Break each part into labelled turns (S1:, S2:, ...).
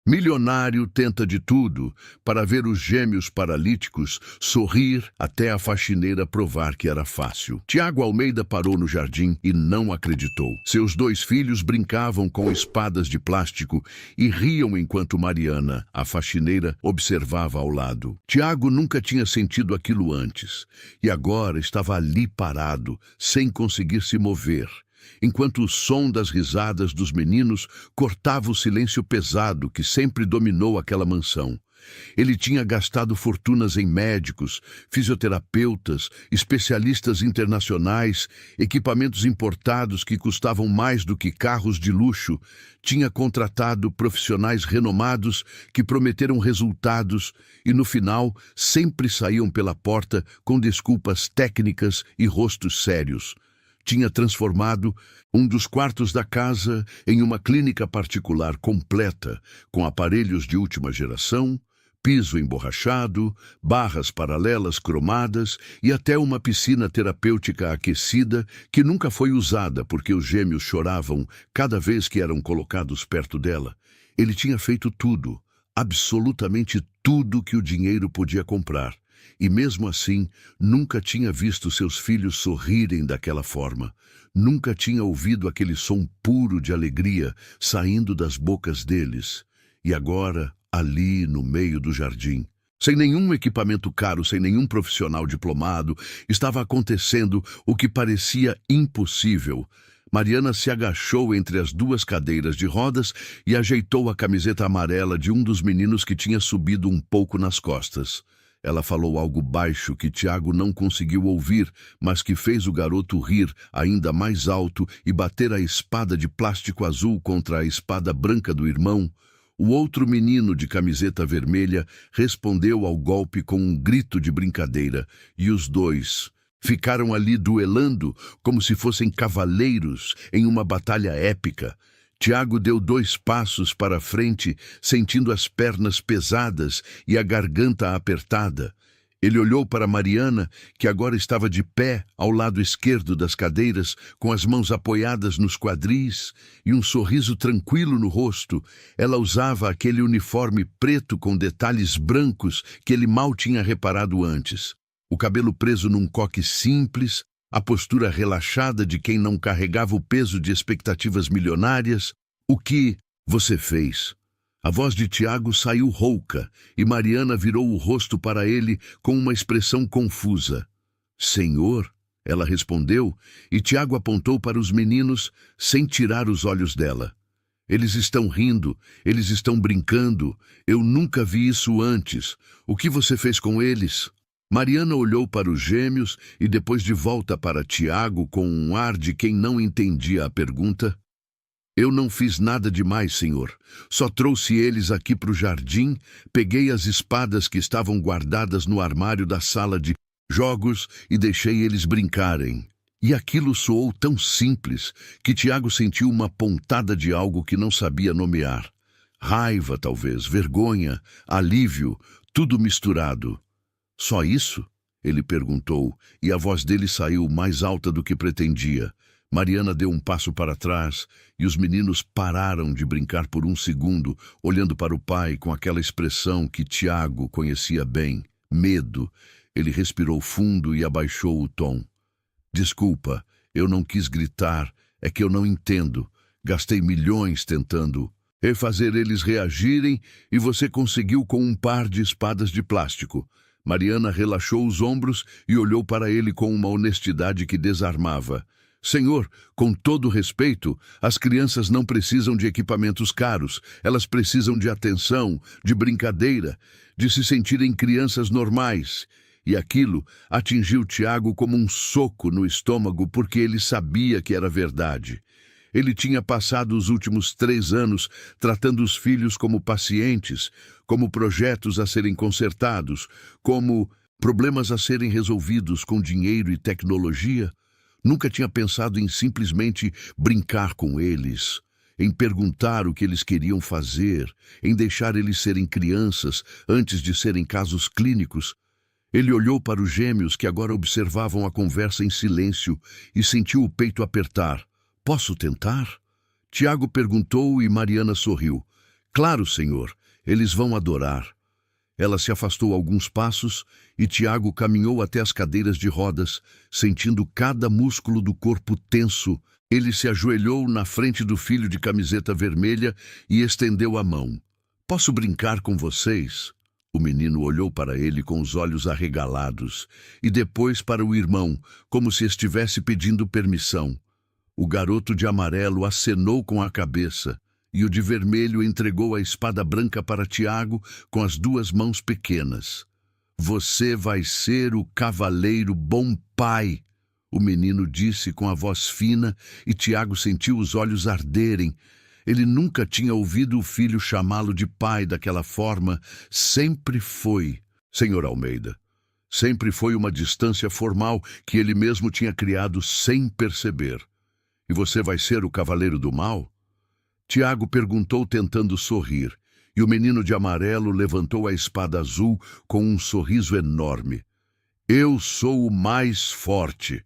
S1: Milionário tenta de tudo para ver os gêmeos paralíticos sorrir até a faxineira provar que era fácil. Tiago Almeida parou no jardim e não acreditou. Seus dois filhos brincavam com espadas de plástico e riam enquanto Mariana, a faxineira, observava ao lado. Tiago nunca tinha sentido aquilo antes e agora estava ali parado, sem conseguir se mover, enquanto o som das risadas dos meninos cortava o silêncio pesado que sempre dominou aquela mansão. Ele tinha gastado fortunas em médicos, fisioterapeutas, especialistas internacionais, equipamentos importados que custavam mais do que carros de luxo. Tinha contratado profissionais renomados que prometeram resultados e, no final, sempre saíam pela porta com desculpas técnicas e rostos sérios. Tinha transformado um dos quartos da casa em uma clínica particular completa, com aparelhos de última geração, piso emborrachado, barras paralelas cromadas e até uma piscina terapêutica aquecida que nunca foi usada porque os gêmeos choravam cada vez que eram colocados perto dela. Ele tinha feito tudo, absolutamente tudo que o dinheiro podia comprar. E mesmo assim, nunca tinha visto seus filhos sorrirem daquela forma. Nunca tinha ouvido aquele som puro de alegria saindo das bocas deles. E agora, ali no meio do jardim, sem nenhum equipamento caro, sem nenhum profissional diplomado, estava acontecendo o que parecia impossível. Mariana se agachou entre as duas cadeiras de rodas e ajeitou a camiseta amarela de um dos meninos que tinha subido um pouco nas costas. Ela falou algo baixo que Tiago não conseguiu ouvir, mas que fez o garoto rir ainda mais alto e bater a espada de plástico azul contra a espada branca do irmão. O outro menino de camiseta vermelha respondeu ao golpe com um grito de brincadeira, e os dois ficaram ali duelando como se fossem cavaleiros em uma batalha épica. Tiago deu 2 passos para frente, sentindo as pernas pesadas e a garganta apertada. Ele olhou para Mariana, que agora estava de pé ao lado esquerdo das cadeiras, com as mãos apoiadas nos quadris e um sorriso tranquilo no rosto. Ela usava aquele uniforme preto com detalhes brancos que ele mal tinha reparado antes. O cabelo preso num coque simples, a postura relaxada de quem não carregava o peso de expectativas milionárias. O que você fez? A voz de Tiago saiu rouca e Mariana virou o rosto para ele com uma expressão confusa. Senhor, ela respondeu, e Tiago apontou para os meninos sem tirar os olhos dela. Eles estão rindo, eles estão brincando. Eu nunca vi isso antes. O que você fez com eles? Mariana olhou para os gêmeos e depois de volta para Tiago com um ar de quem não entendia a pergunta. Eu não fiz nada demais, senhor. Só trouxe eles aqui para o jardim, peguei as espadas que estavam guardadas no armário da sala de jogos e deixei eles brincarem. E aquilo soou tão simples que Tiago sentiu uma pontada de algo que não sabia nomear. Raiva, talvez, vergonha, alívio, tudo misturado. Só isso? Ele perguntou, e a voz dele saiu mais alta do que pretendia. Mariana deu um passo para trás, e os meninos pararam de brincar por um segundo, olhando para o pai com aquela expressão que Tiago conhecia bem, medo. Ele respirou fundo e abaixou o tom. Desculpa, eu não quis gritar, é que eu não entendo. Gastei milhões tentando refazer eles reagirem, e você conseguiu com um par de espadas de plástico. Mariana relaxou os ombros e olhou para ele com uma honestidade que desarmava. Senhor, com todo respeito, as crianças não precisam de equipamentos caros. Elas precisam de atenção, de brincadeira, de se sentirem crianças normais. E aquilo atingiu Tiago como um soco no estômago porque ele sabia que era verdade. Ele tinha passado os últimos 3 anos tratando os filhos como pacientes, como projetos a serem consertados, como problemas a serem resolvidos com dinheiro e tecnologia. Nunca tinha pensado em simplesmente brincar com eles, em perguntar o que eles queriam fazer, em deixar eles serem crianças antes de serem casos clínicos. Ele olhou para os gêmeos que agora observavam a conversa em silêncio e sentiu o peito apertar. Posso tentar? Tiago perguntou e Mariana sorriu. Claro, senhor, eles vão adorar. Ela se afastou alguns passos e Tiago caminhou até as cadeiras de rodas, sentindo cada músculo do corpo tenso. Ele se ajoelhou na frente do filho de camiseta vermelha e estendeu a mão. Posso brincar com vocês? O menino olhou para ele com os olhos arregalados e depois para o irmão, como se estivesse pedindo permissão. O garoto de amarelo acenou com a cabeça e o de vermelho entregou a espada branca para Tiago com as duas mãos pequenas. Você vai ser o cavaleiro bom pai, o menino disse com a voz fina e Tiago sentiu os olhos arderem. Ele nunca tinha ouvido o filho chamá-lo de pai daquela forma. Sempre foi, Senhor Almeida. Sempre foi uma distância formal que ele mesmo tinha criado sem perceber. E você vai ser o cavaleiro do mal? Tiago perguntou tentando sorrir, e o menino de amarelo levantou a espada azul com um sorriso enorme. Eu sou o mais forte.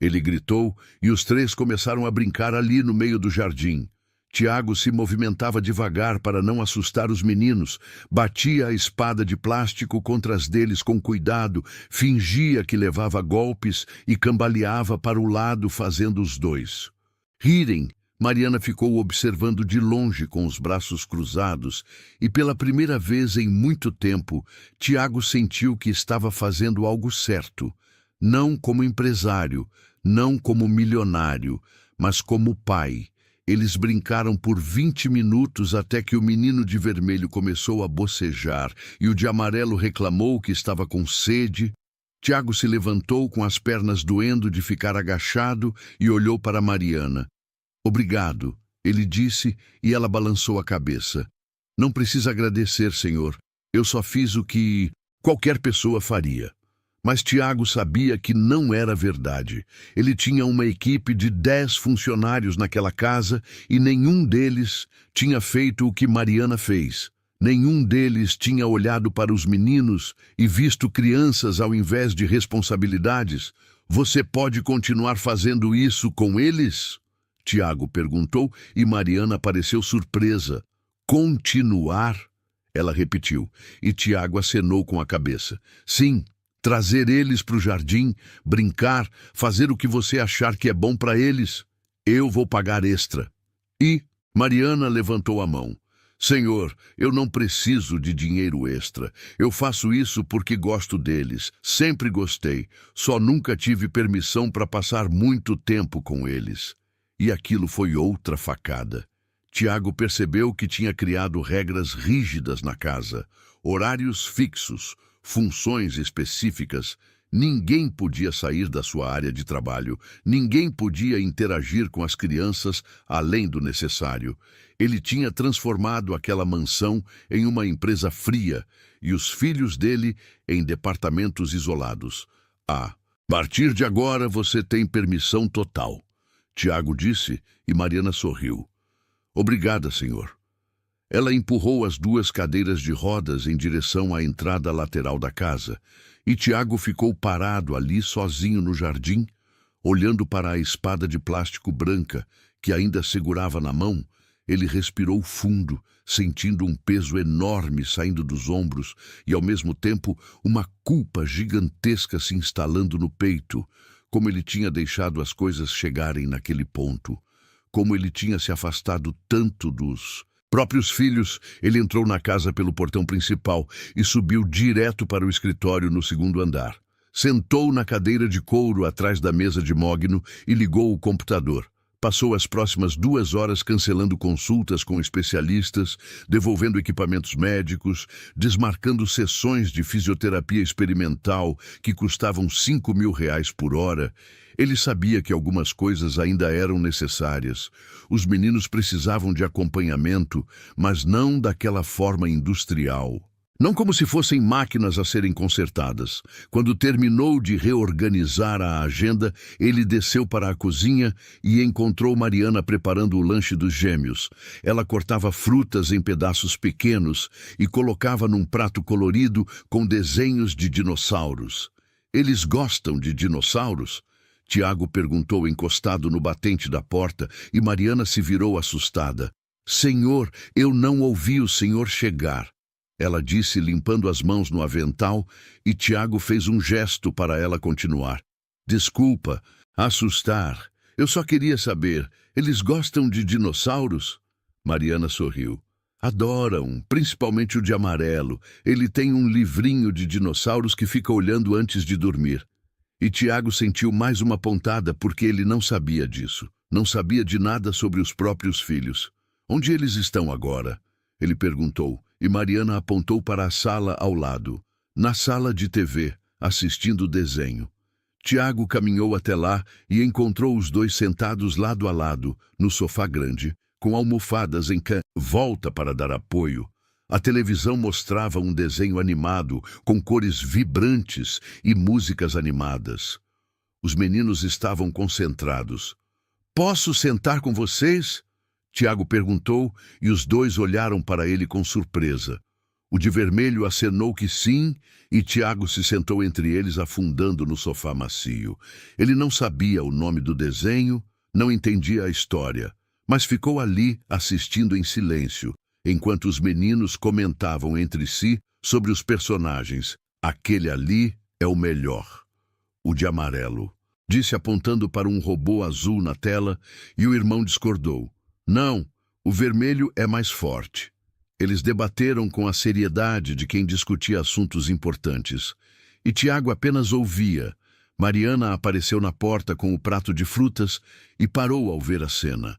S1: Ele gritou e os três começaram a brincar ali no meio do jardim. Tiago se movimentava devagar para não assustar os meninos, batia a espada de plástico contra as deles com cuidado, fingia que levava golpes e cambaleava para o lado fazendo os dois rirem. Mariana ficou observando de longe com os braços cruzados e pela primeira vez em muito tempo, Tiago sentiu que estava fazendo algo certo, não como empresário, não como milionário, mas como pai. Eles brincaram por 20 minutos até que o menino de vermelho começou a bocejar e o de amarelo reclamou que estava com sede. Tiago se levantou com as pernas doendo de ficar agachado e olhou para Mariana. Obrigado, ele disse e ela balançou a cabeça. Não precisa agradecer, senhor. Eu só fiz o que qualquer pessoa faria. Mas Tiago sabia que não era verdade. Ele tinha uma equipe de 10 funcionários naquela casa e nenhum deles tinha feito o que Mariana fez. Nenhum deles tinha olhado para os meninos e visto crianças ao invés de responsabilidades. Você pode continuar fazendo isso com eles? Tiago perguntou e Mariana pareceu surpresa. Continuar? Ela repetiu e Tiago acenou com a cabeça. Sim. Trazer eles para o jardim, brincar, fazer o que você achar que é bom para eles. Eu vou pagar extra. E Mariana levantou a mão. Senhor, eu não preciso de dinheiro extra. Eu faço isso porque gosto deles. Sempre gostei. Só nunca tive permissão para passar muito tempo com eles. E aquilo foi outra facada. Tiago percebeu que tinha criado regras rígidas na casa, horários fixos, funções específicas. Ninguém podia sair da sua área de trabalho, ninguém podia interagir com as crianças além do necessário. Ele tinha transformado aquela mansão em uma empresa fria e os filhos dele em departamentos isolados. A partir de agora você tem permissão total, Tiago disse e Mariana sorriu. Obrigada, senhor. Ela empurrou as duas cadeiras de rodas em direção à entrada lateral da casa, e Tiago ficou parado ali sozinho no jardim, olhando para a espada de plástico branca que ainda segurava na mão. Ele respirou fundo, sentindo um peso enorme saindo dos ombros e, ao mesmo tempo, uma culpa gigantesca se instalando no peito, como ele tinha deixado as coisas chegarem naquele ponto, como ele tinha se afastado tanto dos próprios filhos. Ele entrou na casa pelo portão principal e subiu direto para o escritório no segundo andar. Sentou na cadeira de couro atrás da mesa de mogno e ligou o computador. Passou as próximas 2 horas cancelando consultas com especialistas, devolvendo equipamentos médicos, desmarcando sessões de fisioterapia experimental que custavam R$ 5.000 por hora. Ele sabia que algumas coisas ainda eram necessárias. Os meninos precisavam de acompanhamento, mas não daquela forma industrial. Não como se fossem máquinas a serem consertadas. Quando terminou de reorganizar a agenda, ele desceu para a cozinha e encontrou Mariana preparando o lanche dos gêmeos. Ela cortava frutas em pedaços pequenos e colocava num prato colorido com desenhos de dinossauros. Eles gostam de dinossauros? Tiago perguntou encostado no batente da porta e Mariana se virou assustada. Senhor, eu não ouvi o Senhor chegar. Ela disse, limpando as mãos no avental, e Tiago fez um gesto para ela continuar. Desculpa, assustar. Eu só queria saber, eles gostam de dinossauros? Mariana sorriu. Adoram, principalmente o de amarelo. Ele tem um livrinho de dinossauros que fica olhando antes de dormir. E Tiago sentiu mais uma pontada porque ele não sabia disso. Não sabia de nada sobre os próprios filhos. Onde eles estão agora? Ele perguntou, e Mariana apontou para a sala ao lado. Na sala de TV, assistindo o desenho. Tiago caminhou até lá e encontrou os dois sentados lado a lado, no sofá grande, com almofadas em volta para dar apoio. A televisão mostrava um desenho animado, com cores vibrantes e músicas animadas. Os meninos estavam concentrados. Posso sentar com vocês? Tiago perguntou e os dois olharam para ele com surpresa. O de vermelho acenou que sim e Tiago se sentou entre eles afundando no sofá macio. Ele não sabia o nome do desenho, não entendia a história, mas ficou ali assistindo em silêncio, enquanto os meninos comentavam entre si sobre os personagens. Aquele ali é o melhor. O de amarelo, disse apontando para um robô azul na tela, e o irmão discordou. Não, o vermelho é mais forte. Eles debateram com a seriedade de quem discutia assuntos importantes. E Tiago apenas ouvia. Mariana apareceu na porta com o prato de frutas e parou ao ver a cena.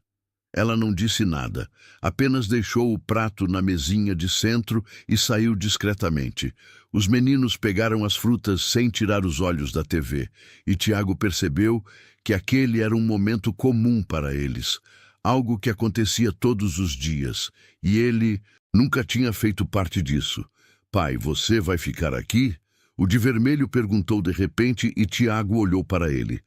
S1: Ela não disse nada, apenas deixou o prato na mesinha de centro e saiu discretamente. Os meninos pegaram as frutas sem tirar os olhos da TV, e Tiago percebeu que aquele era um momento comum para eles, algo que acontecia todos os dias, e ele nunca tinha feito parte disso. Pai, você vai ficar aqui? O de vermelho perguntou de repente e Tiago olhou para ele.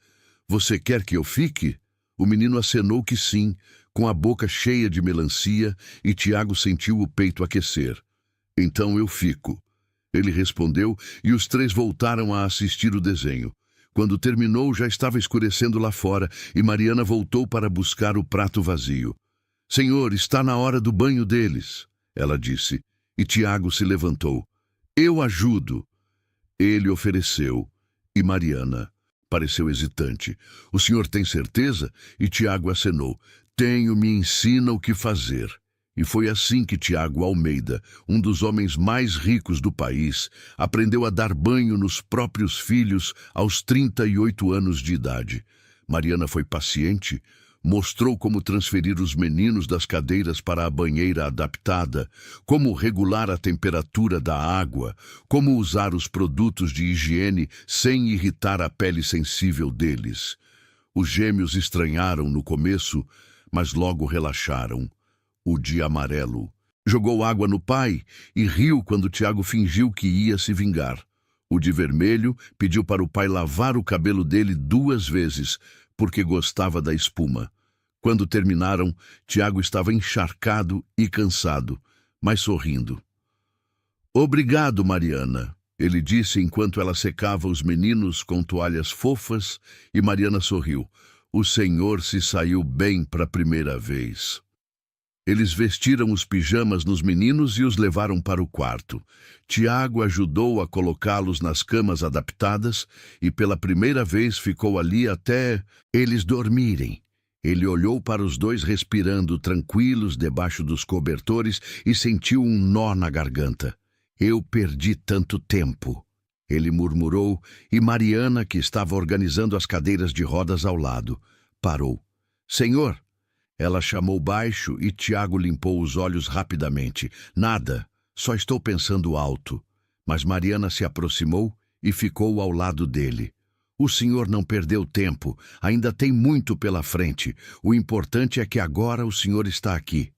S1: Você quer que eu fique? O menino acenou que sim, com a boca cheia de melancia, e Tiago sentiu o peito aquecer. Então eu fico. Ele respondeu e os três voltaram a assistir o desenho. Quando terminou, já estava escurecendo lá fora e Mariana voltou para buscar o prato vazio. Senhor, está na hora do banho deles, ela disse, e Tiago se levantou. Eu ajudo. Ele ofereceu, e Mariana pareceu hesitante. O senhor tem certeza? E Tiago acenou. Tenho, me ensina o que fazer. E foi assim que Tiago Almeida, um dos homens mais ricos do país, aprendeu a dar banho nos próprios filhos aos 38 anos de idade. Mariana foi paciente, mostrou como transferir os meninos das cadeiras para a banheira adaptada, como regular a temperatura da água, como usar os produtos de higiene sem irritar a pele sensível deles. Os gêmeos estranharam no começo, mas logo relaxaram. O de amarelo jogou água no pai e riu quando Tiago fingiu que ia se vingar. O de vermelho pediu para o pai lavar o cabelo dele 2 vezes, porque gostava da espuma. Quando terminaram, Tiago estava encharcado e cansado, mas sorrindo. Obrigado, Mariana, ele disse enquanto ela secava os meninos com toalhas fofas, e Mariana sorriu. O senhor se saiu bem para a primeira vez. Eles vestiram os pijamas nos meninos e os levaram para o quarto. Tiago ajudou a colocá-los nas camas adaptadas e pela primeira vez ficou ali até eles dormirem. Ele olhou para os dois respirando tranquilos debaixo dos cobertores e sentiu um nó na garganta. Eu perdi tanto tempo, ele murmurou, e Mariana, que estava organizando as cadeiras de rodas ao lado, parou. Senhor! Ela chamou baixo e Tiago limpou os olhos rapidamente. Nada, só estou pensando alto. Mas Mariana se aproximou e ficou ao lado dele. O senhor não perdeu tempo, ainda tem muito pela frente. O importante é que agora o senhor está aqui.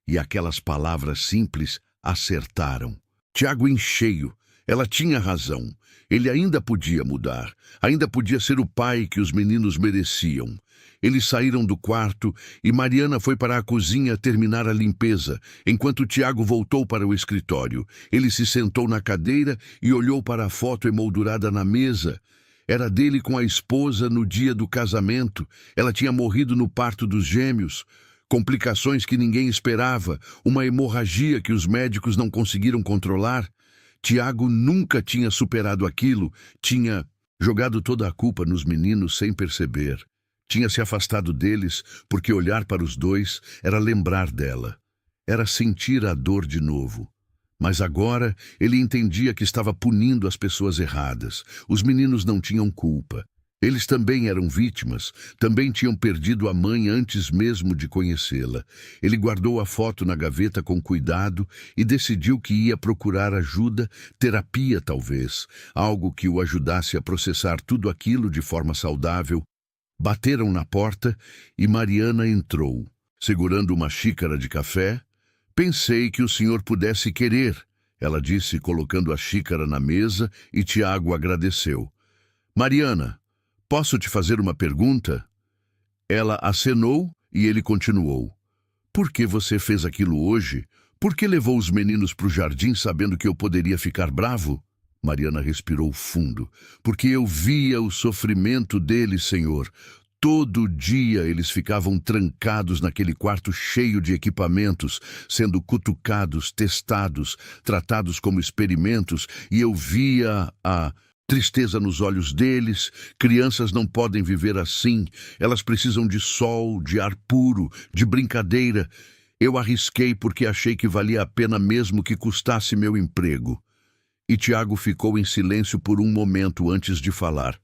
S1: E aquelas palavras simples acertaram. Tiago em cheio. Ela tinha razão. Ele ainda podia mudar. Ainda podia ser o pai que os meninos mereciam. Eles saíram do quarto e Mariana foi para a cozinha terminar a limpeza, enquanto Tiago voltou para o escritório. Ele se sentou na cadeira e olhou para a foto emoldurada na mesa. Era dele com a esposa no dia do casamento. Ela tinha morrido no parto dos gêmeos. complicações que ninguém esperava, uma hemorragia que os médicos não conseguiram controlar. Tiago nunca tinha superado aquilo, tinha jogado toda a culpa nos meninos sem perceber. Tinha se afastado deles porque olhar para os dois era lembrar dela. Era sentir a dor de novo. Mas agora ele entendia que estava punindo as pessoas erradas. Os meninos não tinham culpa. Eles também eram vítimas, também tinham perdido a mãe antes mesmo de conhecê-la. Ele guardou a foto na gaveta com cuidado e decidiu que ia procurar ajuda, terapia talvez, algo que o ajudasse a processar tudo aquilo de forma saudável. Bateram na porta e Mariana entrou, segurando uma xícara de café. Pensei que o senhor pudesse querer, ela disse, colocando a xícara na mesa, e Tiago agradeceu. Mariana, posso te fazer uma pergunta? Ela acenou e ele continuou. Por que você fez aquilo hoje? Por que levou os meninos para o jardim sabendo que eu poderia ficar bravo? Mariana respirou fundo. Porque eu via o sofrimento deles, Senhor. Todo dia eles ficavam trancados naquele quarto cheio de equipamentos, sendo cutucados, testados, tratados como experimentos, e eu via a tristeza nos olhos deles. Crianças não podem viver assim. Elas precisam de sol, de ar puro, de brincadeira. Eu arrisquei porque achei que valia a pena mesmo que custasse meu emprego. E Tiago ficou em silêncio por um momento antes de falar.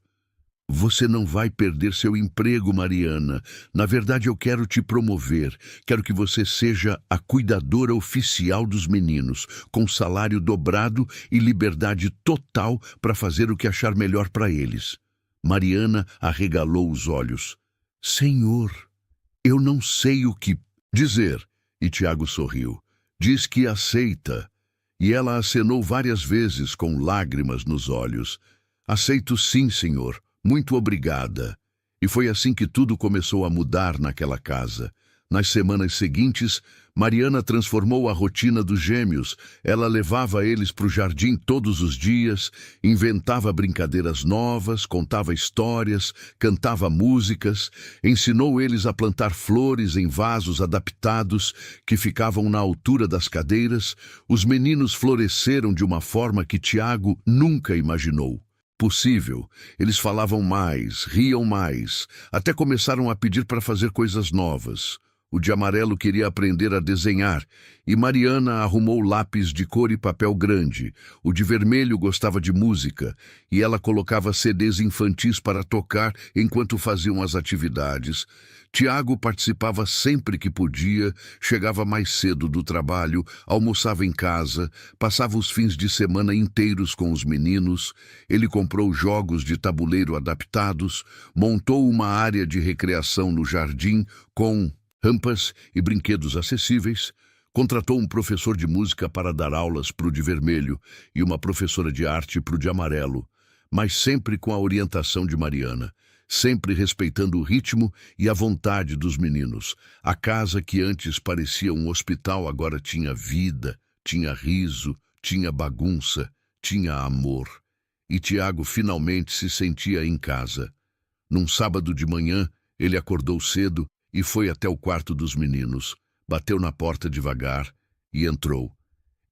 S1: Você não vai perder seu emprego, Mariana. Na verdade, eu quero te promover. Quero que você seja a cuidadora oficial dos meninos, com salário dobrado e liberdade total para fazer o que achar melhor para eles. Mariana arregalou os olhos. Senhor, eu não sei o que dizer. E Tiago sorriu. Diz que aceita. E ela acenou várias vezes com lágrimas nos olhos. Aceito sim, senhor. Muito obrigada. E foi assim que tudo começou a mudar naquela casa. Nas semanas seguintes, Mariana transformou a rotina dos gêmeos. Ela levava eles para o jardim todos os dias, inventava brincadeiras novas, contava histórias, cantava músicas, ensinou eles a plantar flores em vasos adaptados que ficavam na altura das cadeiras. Os meninos floresceram de uma forma que Tiago nunca imaginou possível. Eles falavam mais, riam mais, até começaram a pedir para fazer coisas novas. O de amarelo queria aprender a desenhar, e Mariana arrumou lápis de cor e papel grande. O de vermelho gostava de música, e ela colocava CDs infantis para tocar enquanto faziam as atividades. Tiago participava sempre que podia, chegava mais cedo do trabalho, almoçava em casa, passava os fins de semana inteiros com os meninos. Ele comprou jogos de tabuleiro adaptados, montou uma área de recreação no jardim com rampas e brinquedos acessíveis, contratou um professor de música para dar aulas para o de vermelho e uma professora de arte para o de amarelo, mas sempre com a orientação de Mariana, sempre respeitando o ritmo e a vontade dos meninos. A casa que antes parecia um hospital agora tinha vida, tinha riso, tinha bagunça, tinha amor. E Tiago finalmente se sentia em casa. Num sábado de manhã, ele acordou cedo e foi até o quarto dos meninos, bateu na porta devagar e entrou.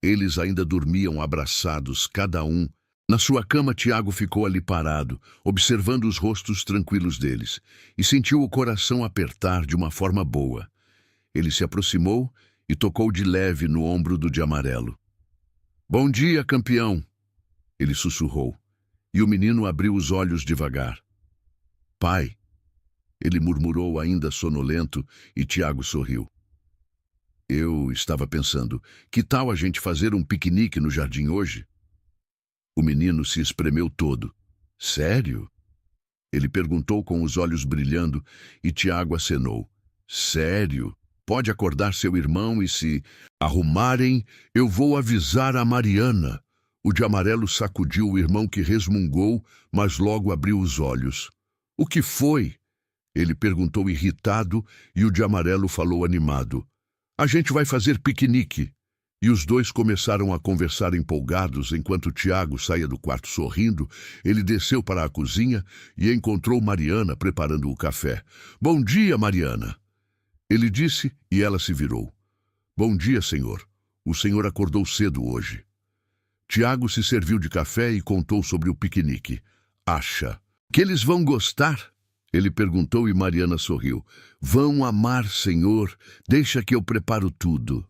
S1: Eles ainda dormiam abraçados, cada um. Na sua cama, Tiago ficou ali parado, observando os rostos tranquilos deles, e sentiu o coração apertar de uma forma boa. Ele se aproximou e tocou de leve no ombro do de amarelo. "Bom dia, campeão!" Ele sussurrou, e o menino abriu os olhos devagar. "Pai!" Ele murmurou ainda sonolento e Tiago sorriu. "Eu estava pensando, que tal a gente fazer um piquenique no jardim hoje?" O menino se espremeu todo. "Sério?" Ele perguntou com os olhos brilhando e Tiago acenou. "Sério? Pode acordar seu irmão e se arrumarem, eu vou avisar a Mariana." O de amarelo sacudiu o irmão que resmungou, mas logo abriu os olhos. "O que foi?" Ele perguntou irritado e o de amarelo falou animado. "A gente vai fazer piquenique." E os dois começaram a conversar empolgados enquanto Tiago saía do quarto sorrindo. Ele desceu para a cozinha e encontrou Mariana preparando o café. "Bom dia, Mariana." Ele disse e ela se virou. Bom dia, senhor. O senhor acordou cedo hoje. Tiago se serviu de café e contou sobre o piquenique. Acha que eles vão gostar? Ele perguntou e Mariana sorriu. Vão amar, senhor. Deixa que eu preparo tudo.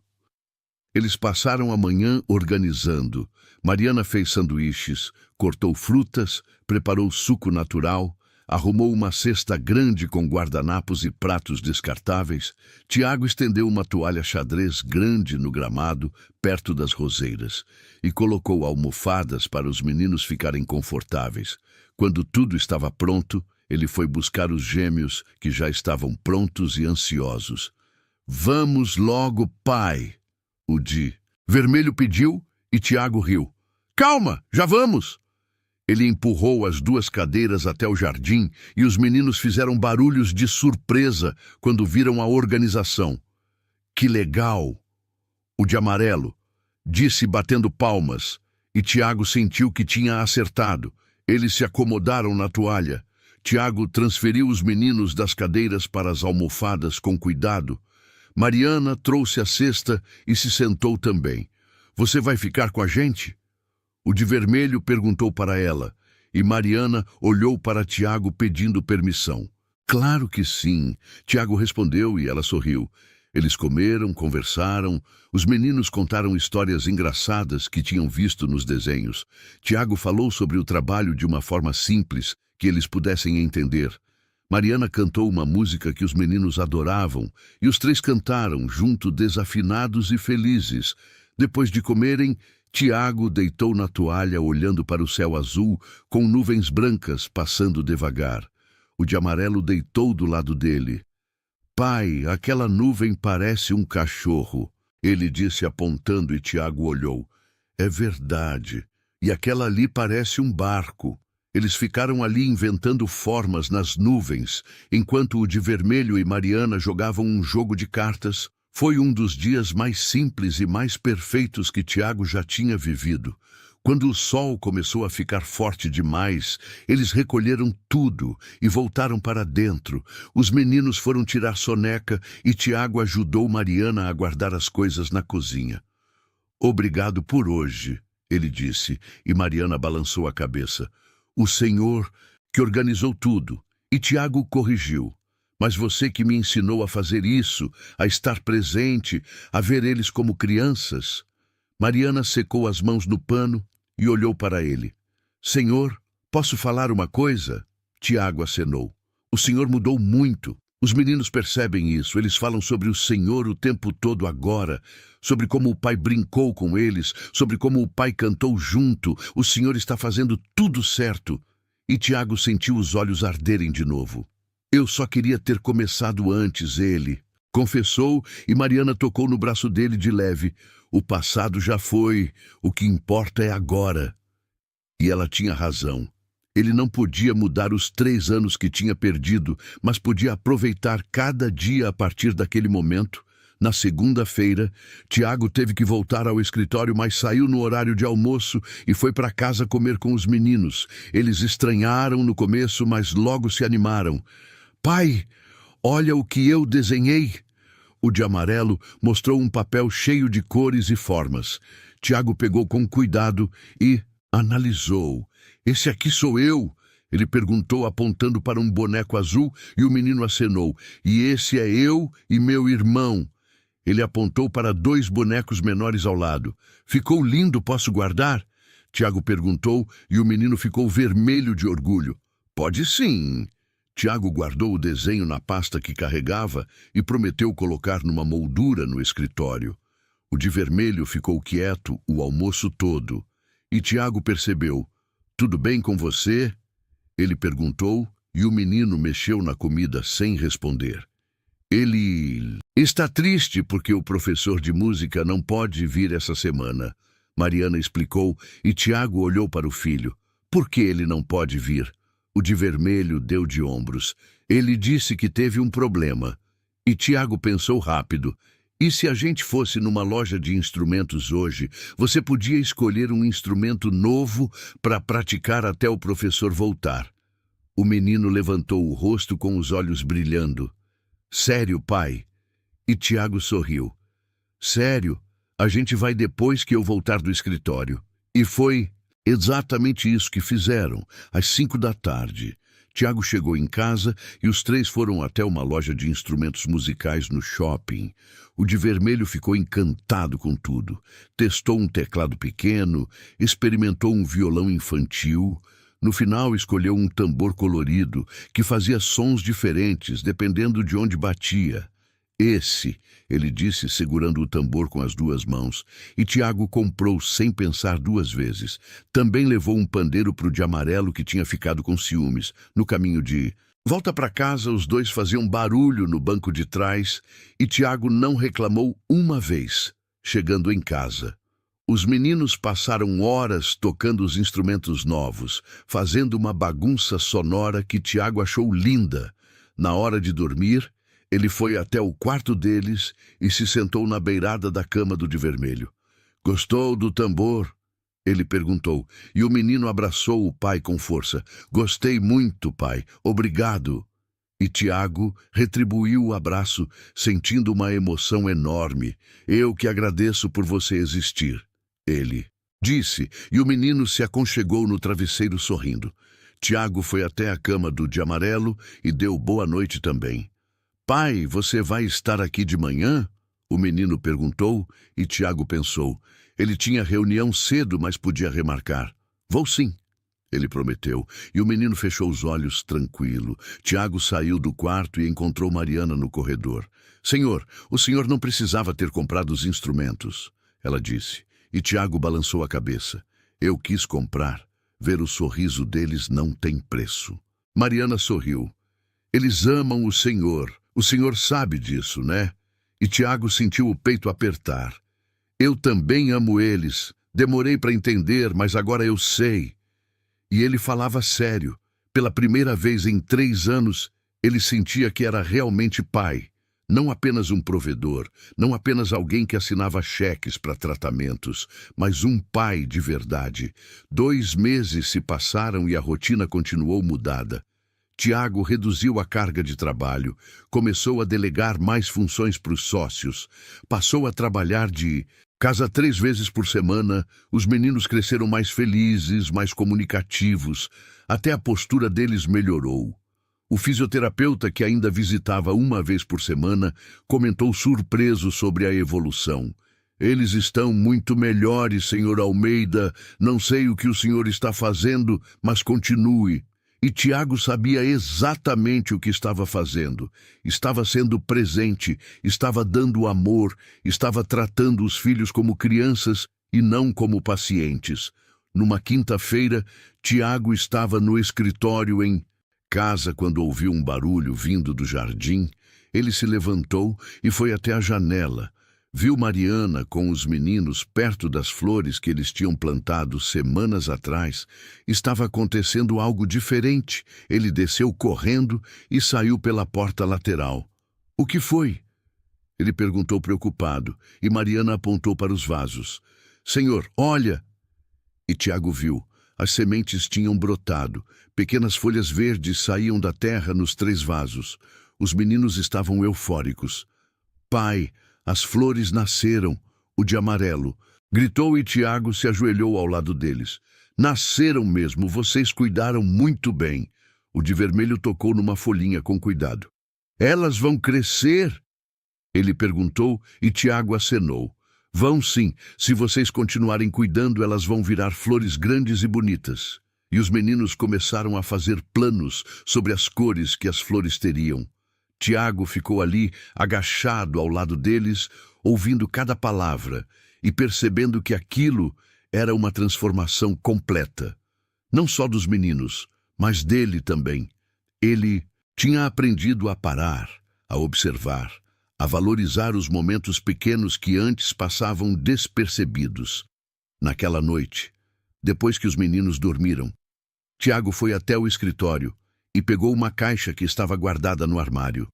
S1: Eles passaram a manhã organizando. Mariana fez sanduíches, cortou frutas, preparou suco natural, arrumou uma cesta grande com guardanapos e pratos descartáveis. Tiago estendeu uma toalha xadrez grande no gramado, perto das roseiras, e colocou almofadas para os meninos ficarem confortáveis. Quando tudo estava pronto, ele foi buscar os gêmeos, que já estavam prontos e ansiosos. Vamos logo, pai! O Vermelho pediu e Tiago riu. Calma, já vamos! Ele empurrou as duas cadeiras até o jardim e os meninos fizeram barulhos de surpresa quando viram a organização. Que legal! O de amarelo disse batendo palmas e Tiago sentiu que tinha acertado. Eles se acomodaram na toalha. Tiago transferiu os meninos das cadeiras para as almofadas com cuidado. Mariana trouxe a cesta e se sentou também. Você vai ficar com a gente? O de vermelho perguntou para ela, e Mariana olhou para Tiago pedindo permissão. Claro que sim, Tiago respondeu e ela sorriu. Eles comeram, conversaram, os meninos contaram histórias engraçadas que tinham visto nos desenhos. Tiago falou sobre o trabalho de uma forma simples, que eles pudessem entender. Mariana cantou uma música que os meninos adoravam, e os três cantaram, junto, desafinados e felizes. Depois de comerem, Tiago deitou na toalha olhando para o céu azul, com nuvens brancas passando devagar. O de amarelo deitou do lado dele. Pai, aquela nuvem parece um cachorro, ele disse apontando e Tiago olhou. É verdade, e aquela ali parece um barco. Eles ficaram ali inventando formas nas nuvens, enquanto o de vermelho e Mariana jogavam um jogo de cartas. Foi um dos dias mais simples e mais perfeitos que Tiago já tinha vivido. Quando o sol começou a ficar forte demais, eles recolheram tudo e voltaram para dentro. Os meninos foram tirar soneca e Tiago ajudou Mariana a guardar as coisas na cozinha. Obrigado por hoje, ele disse, e Mariana balançou a cabeça. O Senhor que organizou tudo, e Tiago corrigiu. Mas você que me ensinou a fazer isso, a estar presente, a ver eles como crianças. Mariana secou as mãos no pano e olhou para ele. Senhor, posso falar uma coisa? Tiago acenou. O Senhor mudou muito. Os meninos percebem isso. Eles falam sobre o Senhor o tempo todo agora, sobre como o pai brincou com eles, sobre como o pai cantou junto. O Senhor está fazendo tudo certo. E Tiago sentiu os olhos arderem de novo. Eu só queria ter começado antes, ele confessou, e Mariana tocou no braço dele de leve. O passado já foi, o que importa é agora. E ela tinha razão. Ele não podia mudar os 3 anos que tinha perdido, mas podia aproveitar cada dia a partir daquele momento. Na segunda-feira, Tiago teve que voltar ao escritório, mas saiu no horário de almoço e foi para casa comer com os meninos. Eles estranharam no começo, mas logo se animaram. Pai, olha o que eu desenhei. O de amarelo mostrou um papel cheio de cores e formas. Tiago pegou com cuidado e analisou. Esse aqui sou eu, ele perguntou apontando para um boneco azul e o menino acenou. E esse é eu e meu irmão. Ele apontou para 2 bonecos menores ao lado. Ficou lindo, posso guardar? Tiago perguntou e o menino ficou vermelho de orgulho. Pode sim. Tiago guardou o desenho na pasta que carregava e prometeu colocar numa moldura no escritório. O de vermelho ficou quieto o almoço todo. E Tiago percebeu. Tudo bem com você? Ele perguntou e o menino mexeu na comida sem responder. Ele está triste porque o professor de música não pode vir essa semana. Mariana explicou e Tiago olhou para o filho. Por que ele não pode vir? O de vermelho deu de ombros. Ele disse que teve um problema. E Tiago pensou rápido. E se a gente fosse numa loja de instrumentos hoje, você podia escolher um instrumento novo para praticar até o professor voltar. O menino levantou o rosto com os olhos brilhando. Sério, pai? E Tiago sorriu. Sério, a gente vai depois que eu voltar do escritório. E foi exatamente isso que fizeram, às 5 da tarde. Tiago chegou em casa e os três foram até uma loja de instrumentos musicais no shopping. O de vermelho ficou encantado com tudo. Testou um teclado pequeno, experimentou um violão infantil. No final, escolheu um tambor colorido que fazia sons diferentes dependendo de onde batia. Esse, ele disse, segurando o tambor com as duas mãos, e Tiago comprou sem pensar duas vezes. Também levou um pandeiro para o de amarelo que tinha ficado com ciúmes. No caminho de volta para casa, os dois faziam barulho no banco de trás e Tiago não reclamou uma vez. Chegando em casa, os meninos passaram horas tocando os instrumentos novos, fazendo uma bagunça sonora que Tiago achou linda. Na hora de dormir, ele foi até o quarto deles e se sentou na beirada da cama do de vermelho. Gostou do tambor? Ele perguntou, e o menino abraçou o pai com força. Gostei muito, pai. Obrigado. E Tiago retribuiu o abraço, sentindo uma emoção enorme. Eu que agradeço por você existir. Ele disse, e o menino se aconchegou no travesseiro sorrindo. Tiago foi até a cama do de amarelo e deu boa noite também. Pai, você vai estar aqui de manhã? O menino perguntou e Tiago pensou. Ele tinha reunião cedo, mas podia remarcar. Vou sim, ele prometeu, e o menino fechou os olhos tranquilo. Tiago saiu do quarto e encontrou Mariana no corredor. Senhor, o senhor não precisava ter comprado os instrumentos, ela disse, e Tiago balançou a cabeça. Eu quis comprar. Ver o sorriso deles não tem preço. Mariana sorriu. Eles amam o senhor sabe disso, né? E Tiago sentiu o peito apertar. Eu também amo eles. Demorei para entender, mas agora eu sei. E ele falava sério. Pela primeira vez em 3 anos, ele sentia que era realmente pai. Não apenas um provedor, não apenas alguém que assinava cheques para tratamentos, mas um pai de verdade. 2 meses se passaram e a rotina continuou mudada. Tiago reduziu a carga de trabalho, começou a delegar mais funções para os sócios, passou a trabalhar de casa 3 vezes por semana. Os meninos cresceram mais felizes, mais comunicativos, até a postura deles melhorou. O fisioterapeuta, que ainda visitava 1 vez por semana, comentou surpreso sobre a evolução. Eles estão muito melhores, senhor Almeida. Não sei o que o senhor está fazendo, mas continue. E Tiago sabia exatamente o que estava fazendo. Estava sendo presente, estava dando amor, estava tratando os filhos como crianças e não como pacientes. Numa quinta-feira, Tiago estava no escritório em casa quando ouviu um barulho vindo do jardim. Ele se levantou e foi até a janela. Viu Mariana com os meninos perto das flores que eles tinham plantado semanas atrás. Estava acontecendo algo diferente. Ele desceu correndo e saiu pela porta lateral. O que foi? Ele perguntou preocupado, e Mariana apontou para os vasos. Senhor, olha! E Tiago viu. As sementes tinham brotado. Pequenas folhas verdes saíam da terra nos 3 vasos. Os meninos estavam eufóricos. Pai, as flores nasceram, o de amarelo. Gritou e Tiago se ajoelhou ao lado deles. Nasceram mesmo, vocês cuidaram muito bem. O de vermelho tocou numa folhinha com cuidado. Elas vão crescer? Ele perguntou e Tiago acenou. Vão sim, se vocês continuarem cuidando, elas vão virar flores grandes e bonitas. E os meninos começaram a fazer planos sobre as cores que as flores teriam. Tiago ficou ali, agachado ao lado deles, ouvindo cada palavra e percebendo que aquilo era uma transformação completa. Não só dos meninos, mas dele também. Ele tinha aprendido a parar, a observar, a valorizar os momentos pequenos que antes passavam despercebidos. Naquela noite, depois que os meninos dormiram, Tiago foi até o escritório e pegou uma caixa que estava guardada no armário.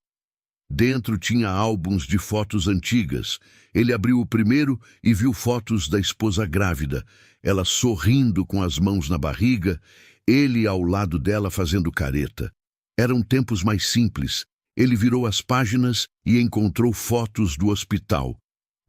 S1: Dentro tinha álbuns de fotos antigas. Ele abriu o primeiro e viu fotos da esposa grávida, ela sorrindo com as mãos na barriga, ele ao lado dela fazendo careta. Eram tempos mais simples. Ele virou as páginas e encontrou fotos do hospital,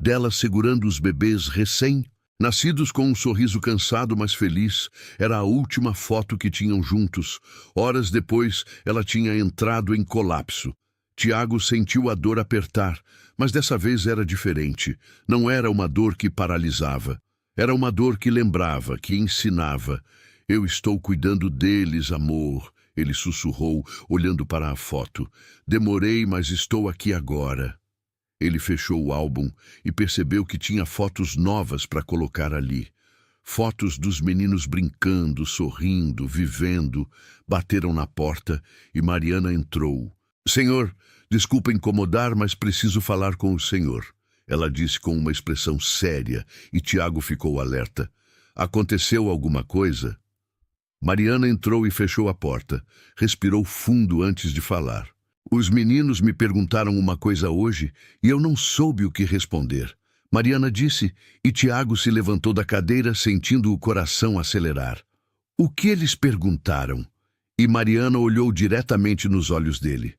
S1: dela segurando os bebês recém-nascidos com um sorriso cansado, mas feliz. Era a última foto que tinham juntos. Horas depois, ela tinha entrado em colapso. Tiago sentiu a dor apertar, mas dessa vez era diferente. Não era uma dor que paralisava. Era uma dor que lembrava, que ensinava. Eu estou cuidando deles, amor. Ele sussurrou, olhando para a foto. Demorei, mas estou aqui agora. Ele fechou o álbum e percebeu que tinha fotos novas para colocar ali. Fotos dos meninos brincando, sorrindo, vivendo. Bateram na porta e Mariana entrou. Senhor, desculpa incomodar, mas preciso falar com o senhor. Ela disse com uma expressão séria e Tiago ficou alerta. Aconteceu alguma coisa? Mariana entrou e fechou a porta. Respirou fundo antes de falar. Os meninos me perguntaram uma coisa hoje e eu não soube o que responder. Mariana disse e Tiago se levantou da cadeira sentindo o coração acelerar. O que eles perguntaram? E Mariana olhou diretamente nos olhos dele.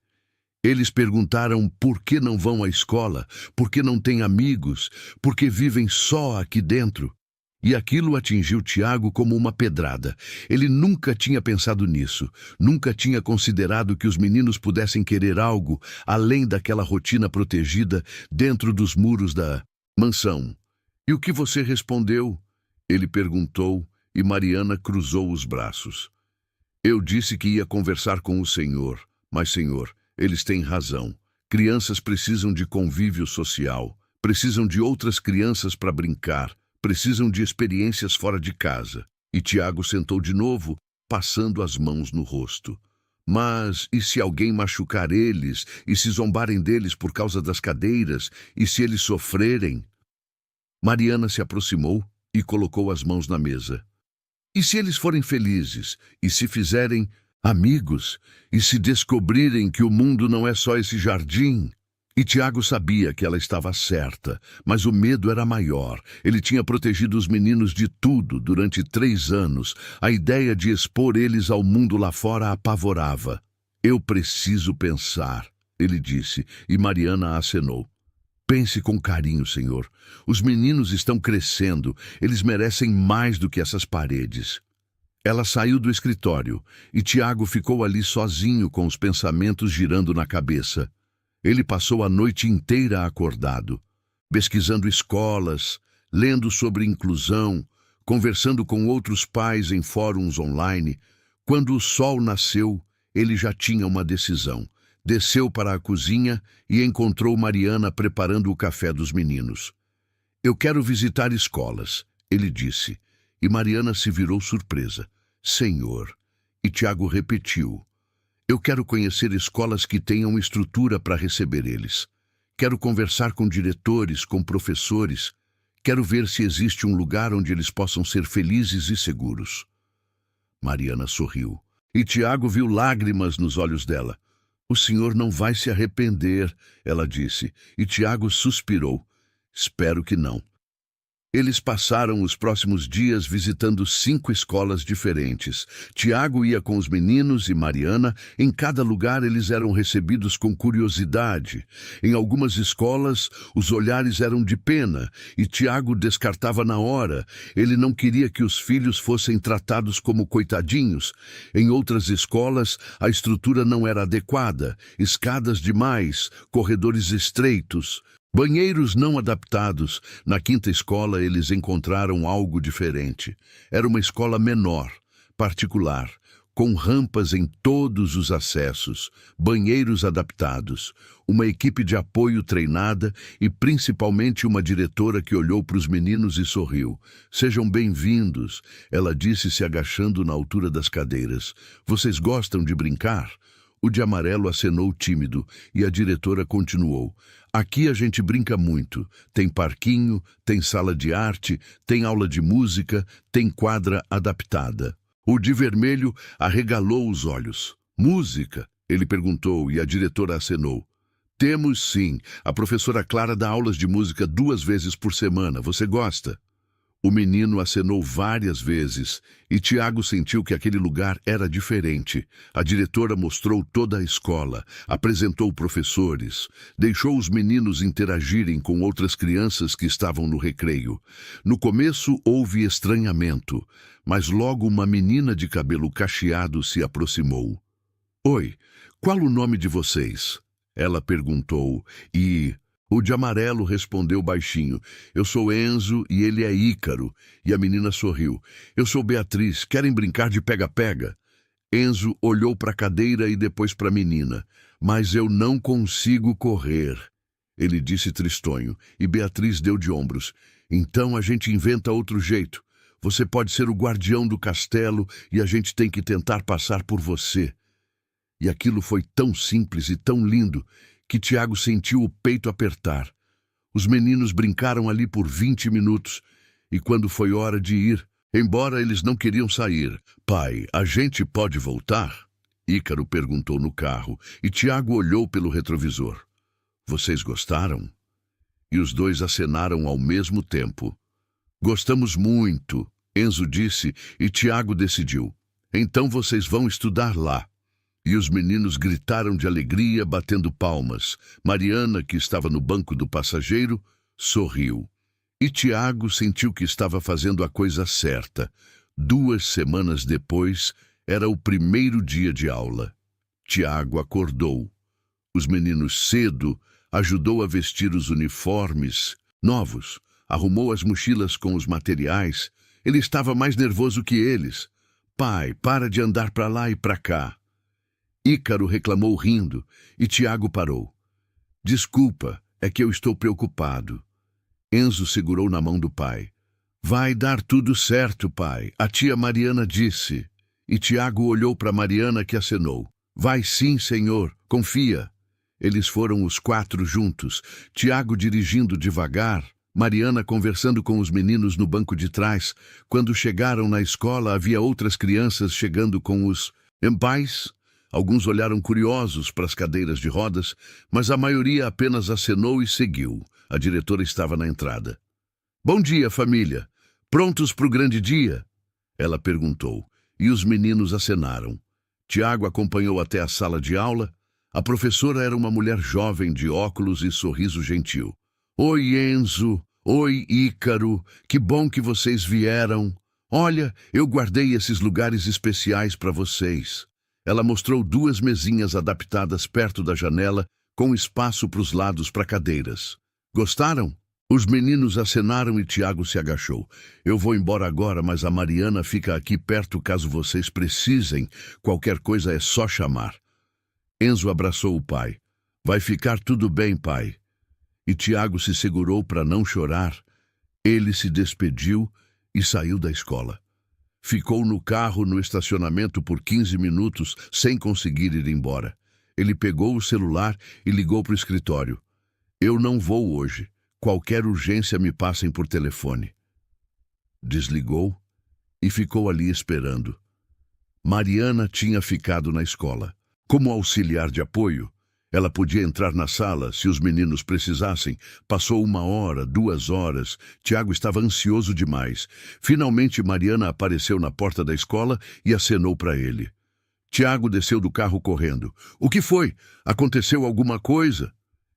S1: Eles perguntaram por que não vão à escola, por que não têm amigos, por que vivem só aqui dentro. E aquilo atingiu Tiago como uma pedrada. Ele nunca tinha pensado nisso, nunca tinha considerado que os meninos pudessem querer algo além daquela rotina protegida dentro dos muros da mansão. E o que você respondeu? Ele perguntou e Mariana cruzou os braços. Eu disse que ia conversar com o senhor, mas senhor, eles têm razão. Crianças precisam de convívio social, precisam de outras crianças para brincar, precisam de experiências fora de casa. E Tiago sentou de novo, passando as mãos no rosto. Mas e se alguém machucar eles, e se zombarem deles por causa das cadeiras, e se eles sofrerem? Mariana se aproximou e colocou as mãos na mesa. E se eles forem felizes, e se fizerem amigos, e se descobrirem que o mundo não é só esse jardim? E Tiago sabia que ela estava certa, mas o medo era maior. Ele tinha protegido os meninos de tudo durante 3 anos. A ideia de expor eles ao mundo lá fora a apavorava. Eu preciso pensar, ele disse, e Mariana acenou. Pense com carinho, senhor. Os meninos estão crescendo. Eles merecem mais do que essas paredes. Ela saiu do escritório e Tiago ficou ali sozinho com os pensamentos girando na cabeça. Ele passou a noite inteira acordado, pesquisando escolas, lendo sobre inclusão, conversando com outros pais em fóruns online. Quando o sol nasceu, ele já tinha uma decisão. Desceu para a cozinha e encontrou Mariana preparando o café dos meninos. Eu quero visitar escolas, ele disse, e Mariana se virou surpresa. Senhor, e Tiago repetiu. Eu quero conhecer escolas que tenham estrutura para receber eles. Quero conversar com diretores, com professores. Quero ver se existe um lugar onde eles possam ser felizes e seguros. Mariana sorriu, e Tiago viu lágrimas nos olhos dela. O senhor não vai se arrepender, ela disse, e Tiago suspirou. Espero que não. Eles passaram os próximos dias visitando 5 escolas diferentes. Tiago ia com os meninos e Mariana. Em cada lugar eles eram recebidos com curiosidade. Em algumas escolas, os olhares eram de pena e Tiago descartava na hora. Ele não queria que os filhos fossem tratados como coitadinhos. Em outras escolas, a estrutura não era adequada. Escadas demais, corredores estreitos. Banheiros não adaptados. Na 5ª escola, eles encontraram algo diferente. Era uma escola menor, particular, com rampas em todos os acessos, banheiros adaptados, uma equipe de apoio treinada e principalmente uma diretora que olhou para os meninos e sorriu. Sejam bem-vindos, ela disse se agachando na altura das cadeiras. Vocês gostam de brincar? O de amarelo acenou tímido e a diretora continuou. Aqui a gente brinca muito. Tem parquinho, tem sala de arte, tem aula de música, tem quadra adaptada. O de vermelho arregalou os olhos. Música? Ele perguntou e a diretora acenou. Temos sim. A professora Clara dá aulas de música 2 vezes por semana. Você gosta? O menino acenou várias vezes e Tiago sentiu que aquele lugar era diferente. A diretora mostrou toda a escola, apresentou professores, deixou os meninos interagirem com outras crianças que estavam no recreio. No começo houve estranhamento, mas logo uma menina de cabelo cacheado se aproximou. "Oi, qual o nome de vocês?" Ela perguntou e... O de amarelo respondeu baixinho: "Eu sou Enzo e ele é Ícaro." E a menina sorriu: "Eu sou Beatriz, querem brincar de pega-pega?" Enzo olhou para a cadeira e depois para a menina. "Mas eu não consigo correr," ele disse tristonho, e Beatriz deu de ombros. "Então a gente inventa outro jeito. Você pode ser o guardião do castelo e a gente tem que tentar passar por você." E aquilo foi tão simples e tão lindo que Tiago sentiu o peito apertar. Os meninos brincaram ali por 20 minutos, e quando foi hora de ir, embora eles não queriam sair, "Pai, a gente pode voltar?" Ícaro perguntou no carro, e Tiago olhou pelo retrovisor. "Vocês gostaram?" E os dois acenaram ao mesmo tempo. "Gostamos muito," Enzo disse, e Tiago decidiu. "Então vocês vão estudar lá." E os meninos gritaram de alegria, batendo palmas. Mariana, que estava no banco do passageiro, sorriu. E Tiago sentiu que estava fazendo a coisa certa. 2 semanas depois, era o primeiro dia de aula. Tiago acordou. Os meninos cedo, ajudou a vestir os uniformes novos, arrumou as mochilas com os materiais. Ele estava mais nervoso que eles. "Pai, para de andar para lá e para cá." Ícaro reclamou rindo, e Tiago parou. "Desculpa, é que eu estou preocupado." Enzo segurou na mão do pai. "Vai dar tudo certo, pai," a tia Mariana disse. E Tiago olhou para Mariana, que acenou. "Vai sim, senhor, confia." Eles foram os 4 juntos, Tiago dirigindo devagar, Mariana conversando com os meninos no banco de trás. Quando chegaram na escola, havia outras crianças chegando com os pais. Alguns olharam curiosos para as cadeiras de rodas, mas a maioria apenas acenou e seguiu. A diretora estava na entrada. "Bom dia, família. Prontos para o grande dia?" Ela perguntou, e os meninos acenaram. Tiago acompanhou até a sala de aula. A professora era uma mulher jovem de óculos e sorriso gentil. "Oi, Enzo. Oi, Ícaro. Que bom que vocês vieram. Olha, eu guardei esses lugares especiais para vocês." Ela mostrou 2 mesinhas adaptadas perto da janela, com espaço para os lados para cadeiras. "Gostaram?" Os meninos acenaram e Tiago se agachou. "Eu vou embora agora, mas a Mariana fica aqui perto caso vocês precisem. Qualquer coisa é só chamar." Enzo abraçou o pai. "Vai ficar tudo bem, pai." E Tiago se segurou para não chorar. Ele se despediu e saiu da escola. Ficou no carro no estacionamento por 15 minutos sem conseguir ir embora. Ele pegou o celular e ligou para o escritório. "Eu não vou hoje. Qualquer urgência me passem por telefone." Desligou e ficou ali esperando. Mariana tinha ficado na escola. Como auxiliar de apoio, ela podia entrar na sala se os meninos precisassem. Passou 1 hora, 2 horas. Tiago estava ansioso demais. Finalmente, Mariana apareceu na porta da escola e acenou para ele. Tiago desceu do carro correndo. "O que foi? Aconteceu alguma coisa?"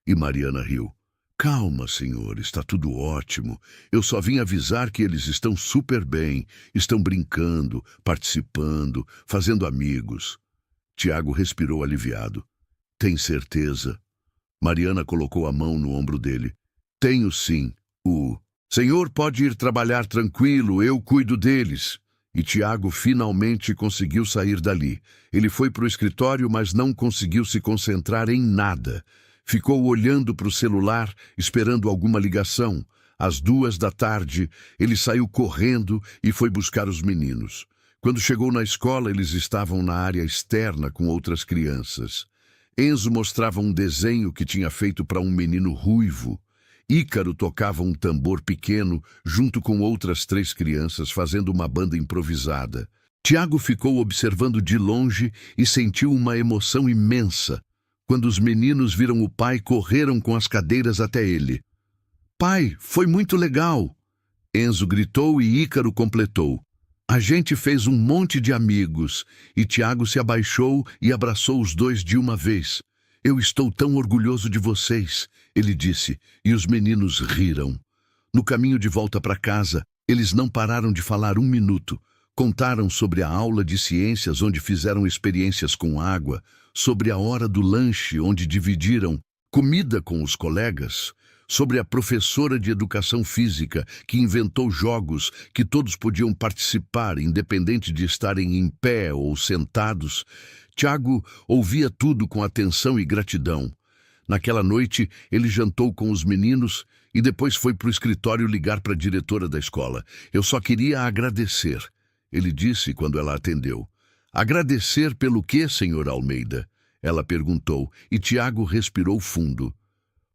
S1: E Mariana riu. "Calma, senhor, está tudo ótimo. Eu só vim avisar que eles estão super bem, estão brincando, participando, fazendo amigos." Tiago respirou aliviado. "Tem certeza?" Mariana colocou a mão no ombro dele. "Tenho sim. O senhor pode ir trabalhar tranquilo, eu cuido deles." E Tiago finalmente conseguiu sair dali. Ele foi para o escritório, mas não conseguiu se concentrar em nada. Ficou olhando para o celular, esperando alguma ligação. Às 2 da tarde, ele saiu correndo e foi buscar os meninos. Quando chegou na escola, eles estavam na área externa com outras crianças. Enzo mostrava um desenho que tinha feito para um menino ruivo. Ícaro tocava um tambor pequeno junto com outras 3 crianças, fazendo uma banda improvisada. Tiago ficou observando de longe e sentiu uma emoção imensa. Quando os meninos viram o pai, correram com as cadeiras até ele. "Pai, foi muito legal." Enzo gritou e Ícaro completou. A gente fez um monte de amigos, e Tiago se abaixou e abraçou os dois de uma vez. Eu estou tão orgulhoso de vocês, ele disse, e os meninos riram. No caminho de volta para casa, eles não pararam de falar um minuto. Contaram sobre a aula de ciências onde fizeram experiências com água, sobre a hora do lanche onde dividiram comida com os colegas, sobre a professora de educação física que inventou jogos que todos podiam participar, independente de estarem em pé ou sentados. Tiago ouvia tudo com atenção e gratidão. Naquela noite, ele jantou com os meninos e depois foi para o escritório ligar para a diretora da escola. Eu só queria agradecer, ele disse quando ela atendeu. Agradecer pelo quê, senhor Almeida? Ela perguntou, e Tiago respirou fundo.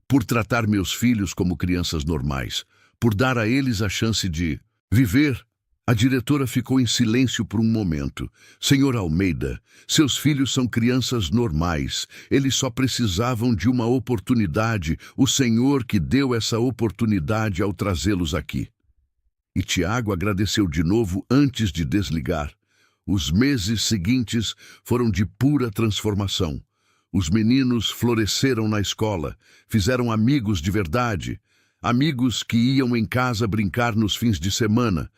S1: Por tratar meus filhos como crianças normais, por dar a eles a chance de viver. A diretora ficou em silêncio por um momento. Senhor Almeida, seus filhos são crianças normais. Eles só precisavam de uma oportunidade. O Senhor que deu essa oportunidade ao trazê-los aqui. E Tiago agradeceu de novo antes de desligar. Os meses seguintes foram de pura transformação. Os meninos floresceram na escola, fizeram amigos de verdade, amigos que iam em casa brincar nos fins de semana,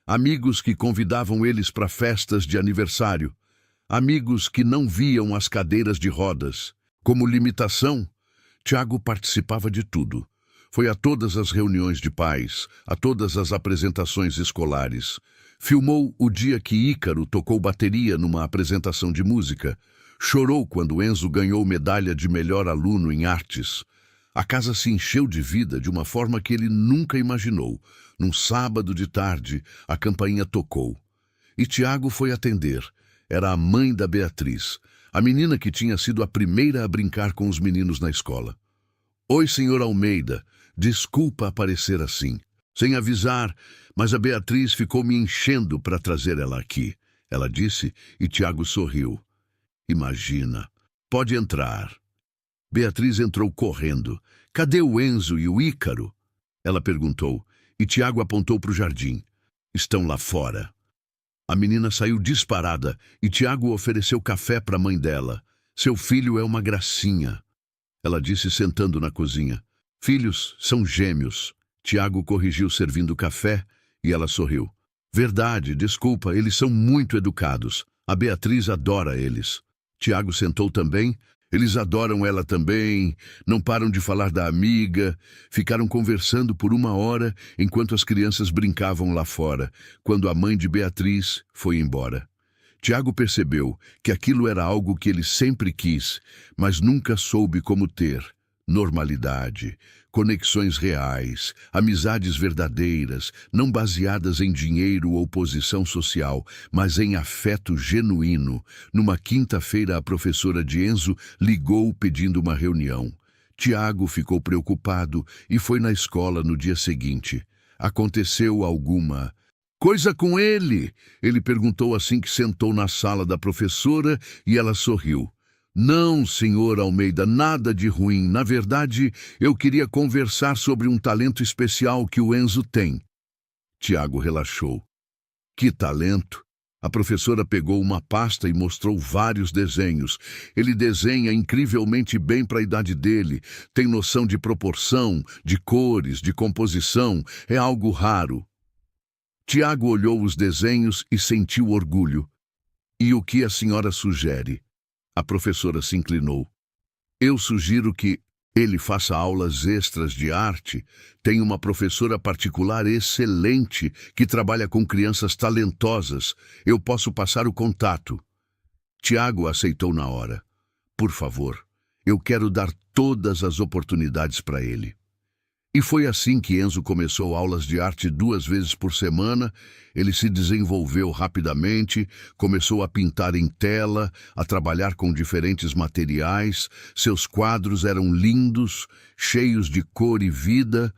S1: amigos que convidavam eles para festas de aniversário, amigos que não viam as cadeiras de rodas. Como limitação, Tiago participava de tudo. Foi a todas as reuniões de pais, a todas as apresentações escolares. Filmou o dia que Ícaro tocou bateria numa apresentação de música. Chorou quando Enzo ganhou medalha de melhor aluno em artes. A casa se encheu de vida de uma forma que ele nunca imaginou. Num sábado de tarde, a campainha tocou. E Tiago foi atender. Era a mãe da Beatriz, a menina que tinha sido a primeira a brincar com os meninos na escola. Oi, senhor Almeida. Desculpa aparecer assim. Sem avisar, mas a Beatriz ficou me enchendo para trazer ela aqui. Ela disse e Tiago sorriu. Imagina. Pode entrar. Beatriz entrou correndo. Cadê o Enzo e o Ícaro? Ela perguntou, e Tiago apontou para o jardim. Estão lá fora. A menina saiu disparada e Tiago ofereceu café para a mãe dela. Seu filho é uma gracinha. Ela disse sentando na cozinha. Filhos são gêmeos. Tiago corrigiu servindo café e ela sorriu. Verdade, desculpa, eles são muito educados. A Beatriz adora eles. Tiago sentou também. Eles adoram ela também, não param de falar da amiga. Ficaram conversando por 1 hora enquanto as crianças brincavam lá fora, quando a mãe de Beatriz foi embora. Tiago percebeu que aquilo era algo que ele sempre quis, mas nunca soube como ter. Normalidade, conexões reais, amizades verdadeiras, não baseadas em dinheiro ou posição social, mas em afeto genuíno. Numa quinta-feira, a professora de Enzo ligou pedindo uma reunião. Tiago ficou preocupado e foi na escola no dia seguinte. Aconteceu alguma coisa com ele? Ele perguntou assim que sentou na sala da professora e ela sorriu. Não, senhor Almeida, nada de ruim. Na verdade, eu queria conversar sobre um talento especial que o Enzo tem. Tiago relaxou. Que talento? A professora pegou uma pasta e mostrou vários desenhos. Ele desenha incrivelmente bem para a idade dele. Tem noção de proporção, de cores, de composição. É algo raro. Tiago olhou os desenhos e sentiu orgulho. E o que a senhora sugere? A professora se inclinou. Eu sugiro que ele faça aulas extras de arte. Tem uma professora particular excelente que trabalha com crianças talentosas. Eu posso passar o contato. Tiago aceitou na hora. Por favor, eu quero dar todas as oportunidades para ele. E foi assim que Enzo começou aulas de arte 2 vezes por semana. Ele se desenvolveu rapidamente, começou a pintar em tela, a trabalhar com diferentes materiais. Seus quadros eram lindos, cheios de cor e vida.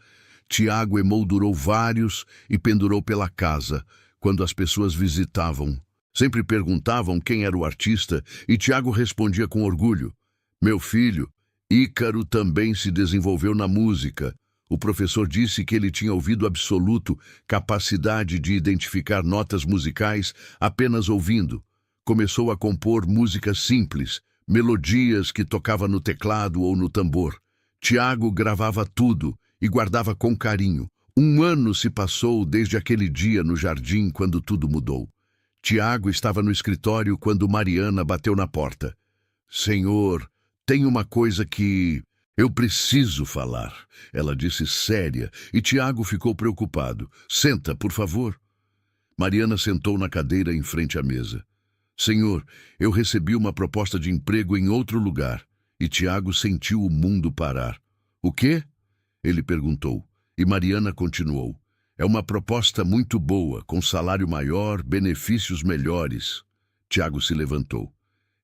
S1: Tiago emoldurou vários e pendurou pela casa, quando as pessoas visitavam. Sempre perguntavam quem era o artista e Tiago respondia com orgulho. Meu filho, Ícaro também se desenvolveu na música. O professor disse que ele tinha ouvido absoluto, capacidade de identificar notas musicais apenas ouvindo. Começou a compor músicas simples, melodias que tocava no teclado ou no tambor. Tiago gravava tudo e guardava com carinho. 1 ano se passou desde aquele dia no jardim quando tudo mudou. Tiago estava no escritório quando Mariana bateu na porta. Senhor, tem uma coisa que eu preciso falar, ela disse séria, e Tiago ficou preocupado. Senta, por favor. Mariana sentou na cadeira em frente à mesa. Senhor, eu recebi uma proposta de emprego em outro lugar. E Tiago sentiu o mundo parar. O quê? Ele perguntou. E Mariana continuou. É uma proposta muito boa, com salário maior, benefícios melhores. Tiago se levantou.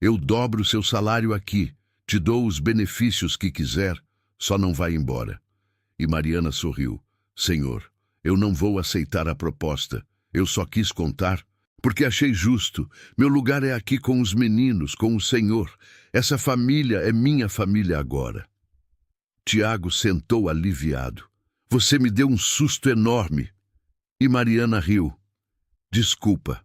S1: Eu dobro seu salário aqui. Te dou os benefícios que quiser, só não vai embora. E Mariana sorriu. Senhor, eu não vou aceitar a proposta. Eu só quis contar, porque achei justo. Meu lugar é aqui com os meninos, com o Senhor. Essa família é minha família agora. Tiago sentou aliviado. Você me deu um susto enorme. E Mariana riu. Desculpa,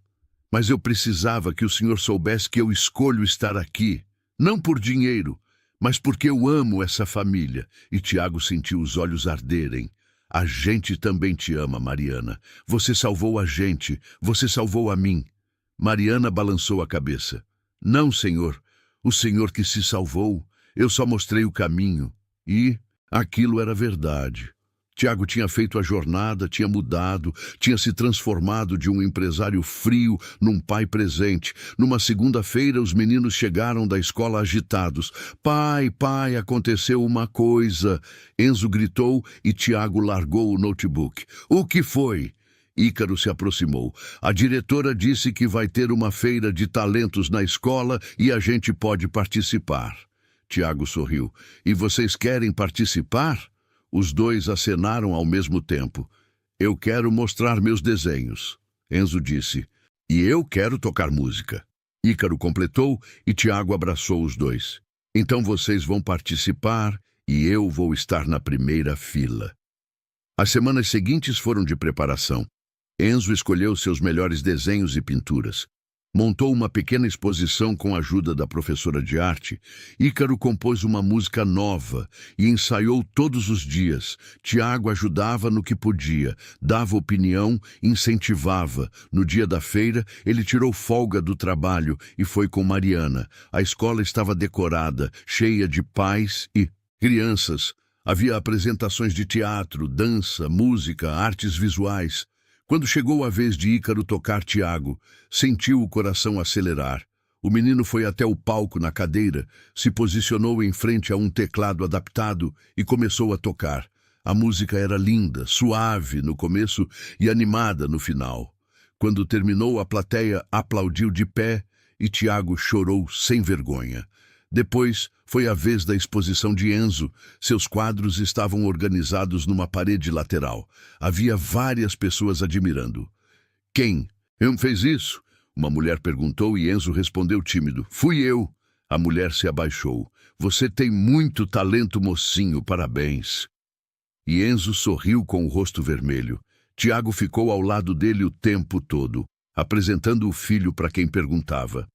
S1: mas eu precisava que o senhor soubesse que eu escolho estar aqui. Não por dinheiro, mas porque eu amo essa família. E Tiago sentiu os olhos arderem. A gente também te ama, Mariana. Você salvou a gente, você salvou a mim. Mariana balançou a cabeça. Não, senhor. O senhor que se salvou. Eu só mostrei o caminho. E aquilo era verdade. Tiago tinha feito a jornada, tinha mudado, tinha se transformado de um empresário frio num pai presente. Numa segunda-feira, os meninos chegaram da escola agitados. Pai, pai, aconteceu uma coisa. Enzo gritou e Tiago largou o notebook. O que foi? Ícaro se aproximou. A diretora disse que vai ter uma feira de talentos na escola e a gente pode participar. Tiago sorriu. E vocês querem participar? Os dois acenaram ao mesmo tempo. Eu quero mostrar meus desenhos. Enzo disse. E eu quero tocar música. Ícaro completou e Tiago abraçou os dois. Então vocês vão participar e eu vou estar na primeira fila. As semanas seguintes foram de preparação. Enzo escolheu seus melhores desenhos e pinturas. Montou uma pequena exposição com a ajuda da professora de arte. Ícaro compôs uma música nova e ensaiou todos os dias. Tiago ajudava no que podia, dava opinião, incentivava. No dia da feira, ele tirou folga do trabalho e foi com Mariana. A escola estava decorada, cheia de pais e crianças. Havia apresentações de teatro, dança, música, artes visuais. Quando chegou a vez de Ícaro tocar Tiago, sentiu o coração acelerar. O menino foi até o palco na cadeira, se posicionou em frente a um teclado adaptado e começou a tocar. A música era linda, suave no começo e animada no final. Quando terminou, a plateia aplaudiu de pé e Tiago chorou sem vergonha. Depois foi a vez da exposição de Enzo. Seus quadros estavam organizados numa parede lateral. Havia várias pessoas admirando. Quem fez isso? Uma mulher perguntou e Enzo respondeu tímido. Fui eu. A mulher se abaixou. Você tem muito talento, mocinho, parabéns. E Enzo sorriu com o rosto vermelho. Tiago ficou ao lado dele o tempo todo, apresentando o filho para quem perguntava.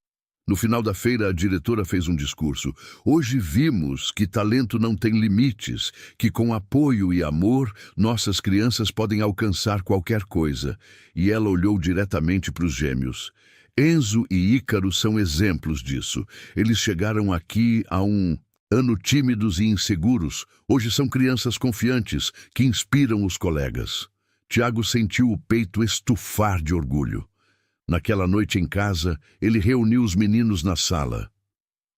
S1: No final da feira, a diretora fez um discurso. Hoje vimos que talento não tem limites, que com apoio e amor, nossas crianças podem alcançar qualquer coisa. E ela olhou diretamente para os gêmeos. Enzo e Ícaro são exemplos disso. Eles chegaram aqui há um ano tímidos e inseguros. Hoje são crianças confiantes, que inspiram os colegas. Tiago sentiu o peito estufar de orgulho. Naquela noite em casa, ele reuniu os meninos na sala.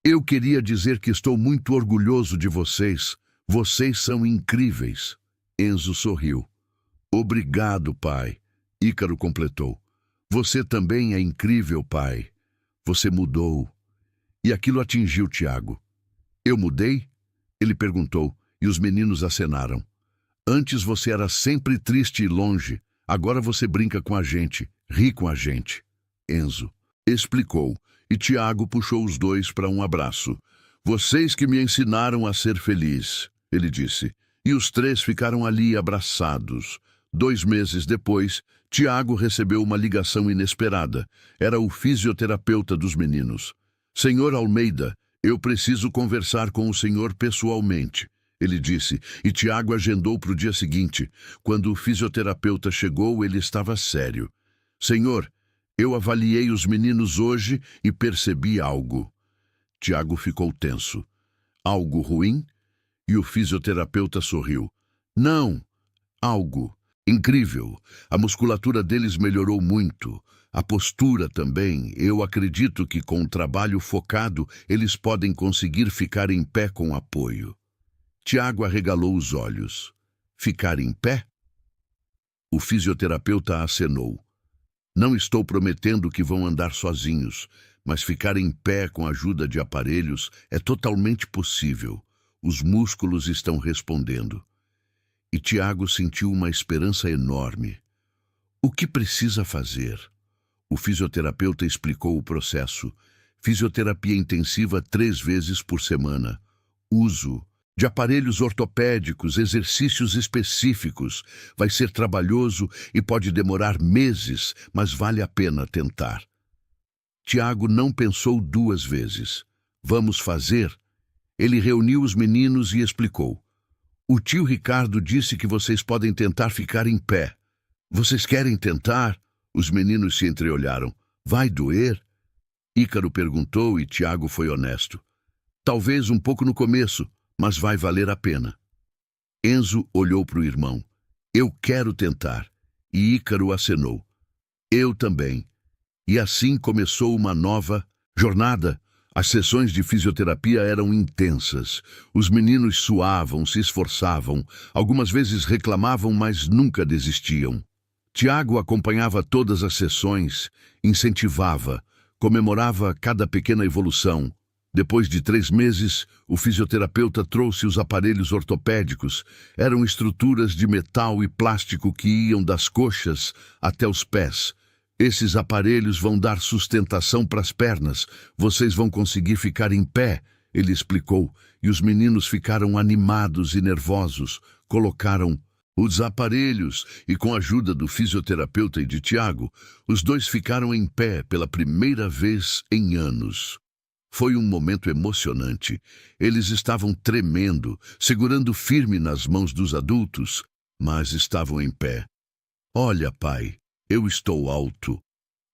S1: Eu queria dizer que estou muito orgulhoso de vocês. Vocês são incríveis. Enzo sorriu. Obrigado, pai. Ícaro completou. Você também é incrível, pai. Você mudou. E aquilo atingiu Tiago. Eu mudei? Ele perguntou, e os meninos acenaram. Antes você era sempre triste e longe. Agora você brinca com a gente, ri com a gente. Enzo explicou, e Tiago puxou os dois para um abraço. Vocês que me ensinaram a ser feliz, ele disse. E os três ficaram ali abraçados. 2 meses depois, Tiago recebeu uma ligação inesperada. Era o fisioterapeuta dos meninos. Senhor Almeida, eu preciso conversar com o senhor pessoalmente, ele disse, e Tiago agendou para o dia seguinte. Quando o fisioterapeuta chegou, ele estava sério. Senhor, eu avaliei os meninos hoje e percebi algo. Tiago ficou tenso. Algo ruim? E o fisioterapeuta sorriu. Não, algo incrível. A musculatura deles melhorou muito. A postura também. Eu acredito que com um trabalho focado, eles podem conseguir ficar em pé com apoio. Tiago arregalou os olhos. Ficar em pé? O fisioterapeuta acenou. Não estou prometendo que vão andar sozinhos, mas ficar em pé com a ajuda de aparelhos é totalmente possível. Os músculos estão respondendo. E Tiago sentiu uma esperança enorme. O que precisa fazer? O fisioterapeuta explicou o processo. Fisioterapia intensiva 3 vezes por semana. Uso de aparelhos ortopédicos, exercícios específicos. Vai ser trabalhoso e pode demorar meses, mas vale a pena tentar. Tiago não pensou 2 vezes. Vamos fazer? Ele reuniu os meninos e explicou. O tio Ricardo disse que vocês podem tentar ficar em pé. Vocês querem tentar? Os meninos se entreolharam. Vai doer? Ícaro perguntou e Tiago foi honesto. Talvez um pouco no começo, mas vai valer a pena. Enzo olhou para o irmão. Eu quero tentar. E Ícaro acenou. Eu também. E assim começou uma nova jornada. As sessões de fisioterapia eram intensas. Os meninos suavam, se esforçavam. Algumas vezes reclamavam, mas nunca desistiam. Tiago acompanhava todas as sessões, incentivava, comemorava cada pequena evolução. Depois de 3 meses, o fisioterapeuta trouxe os aparelhos ortopédicos. Eram estruturas de metal e plástico que iam das coxas até os pés. Esses aparelhos vão dar sustentação para as pernas. Vocês vão conseguir ficar em pé, ele explicou, e os meninos ficaram animados e nervosos. Colocaram os aparelhos e, com a ajuda do fisioterapeuta e de Tiago, os dois ficaram em pé pela primeira vez em anos. Foi um momento emocionante. Eles estavam tremendo, segurando firme nas mãos dos adultos, mas estavam em pé. Olha, pai, eu estou alto.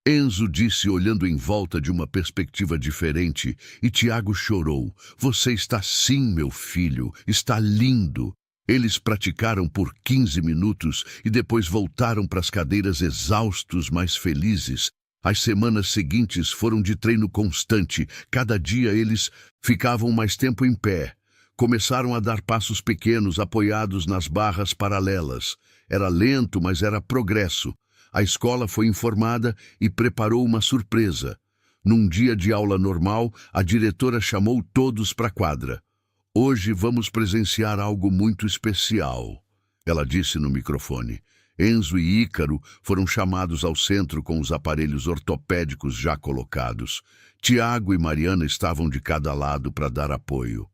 S1: Enzo disse olhando em volta de uma perspectiva diferente, e Tiago chorou. Você está sim, meu filho, está lindo. Eles praticaram por 15 minutos e depois voltaram para as cadeiras exaustos, mas felizes. As semanas seguintes foram de treino constante. Cada dia eles ficavam mais tempo em pé. Começaram a dar passos pequenos apoiados nas barras paralelas. Era lento, mas era progresso. A escola foi informada e preparou uma surpresa. Num dia de aula normal, a diretora chamou todos para a quadra. Hoje vamos presenciar algo muito especial, ela disse no microfone. Enzo e Ícaro foram chamados ao centro com os aparelhos ortopédicos já colocados. Tiago e Mariana estavam de cada lado para dar apoio.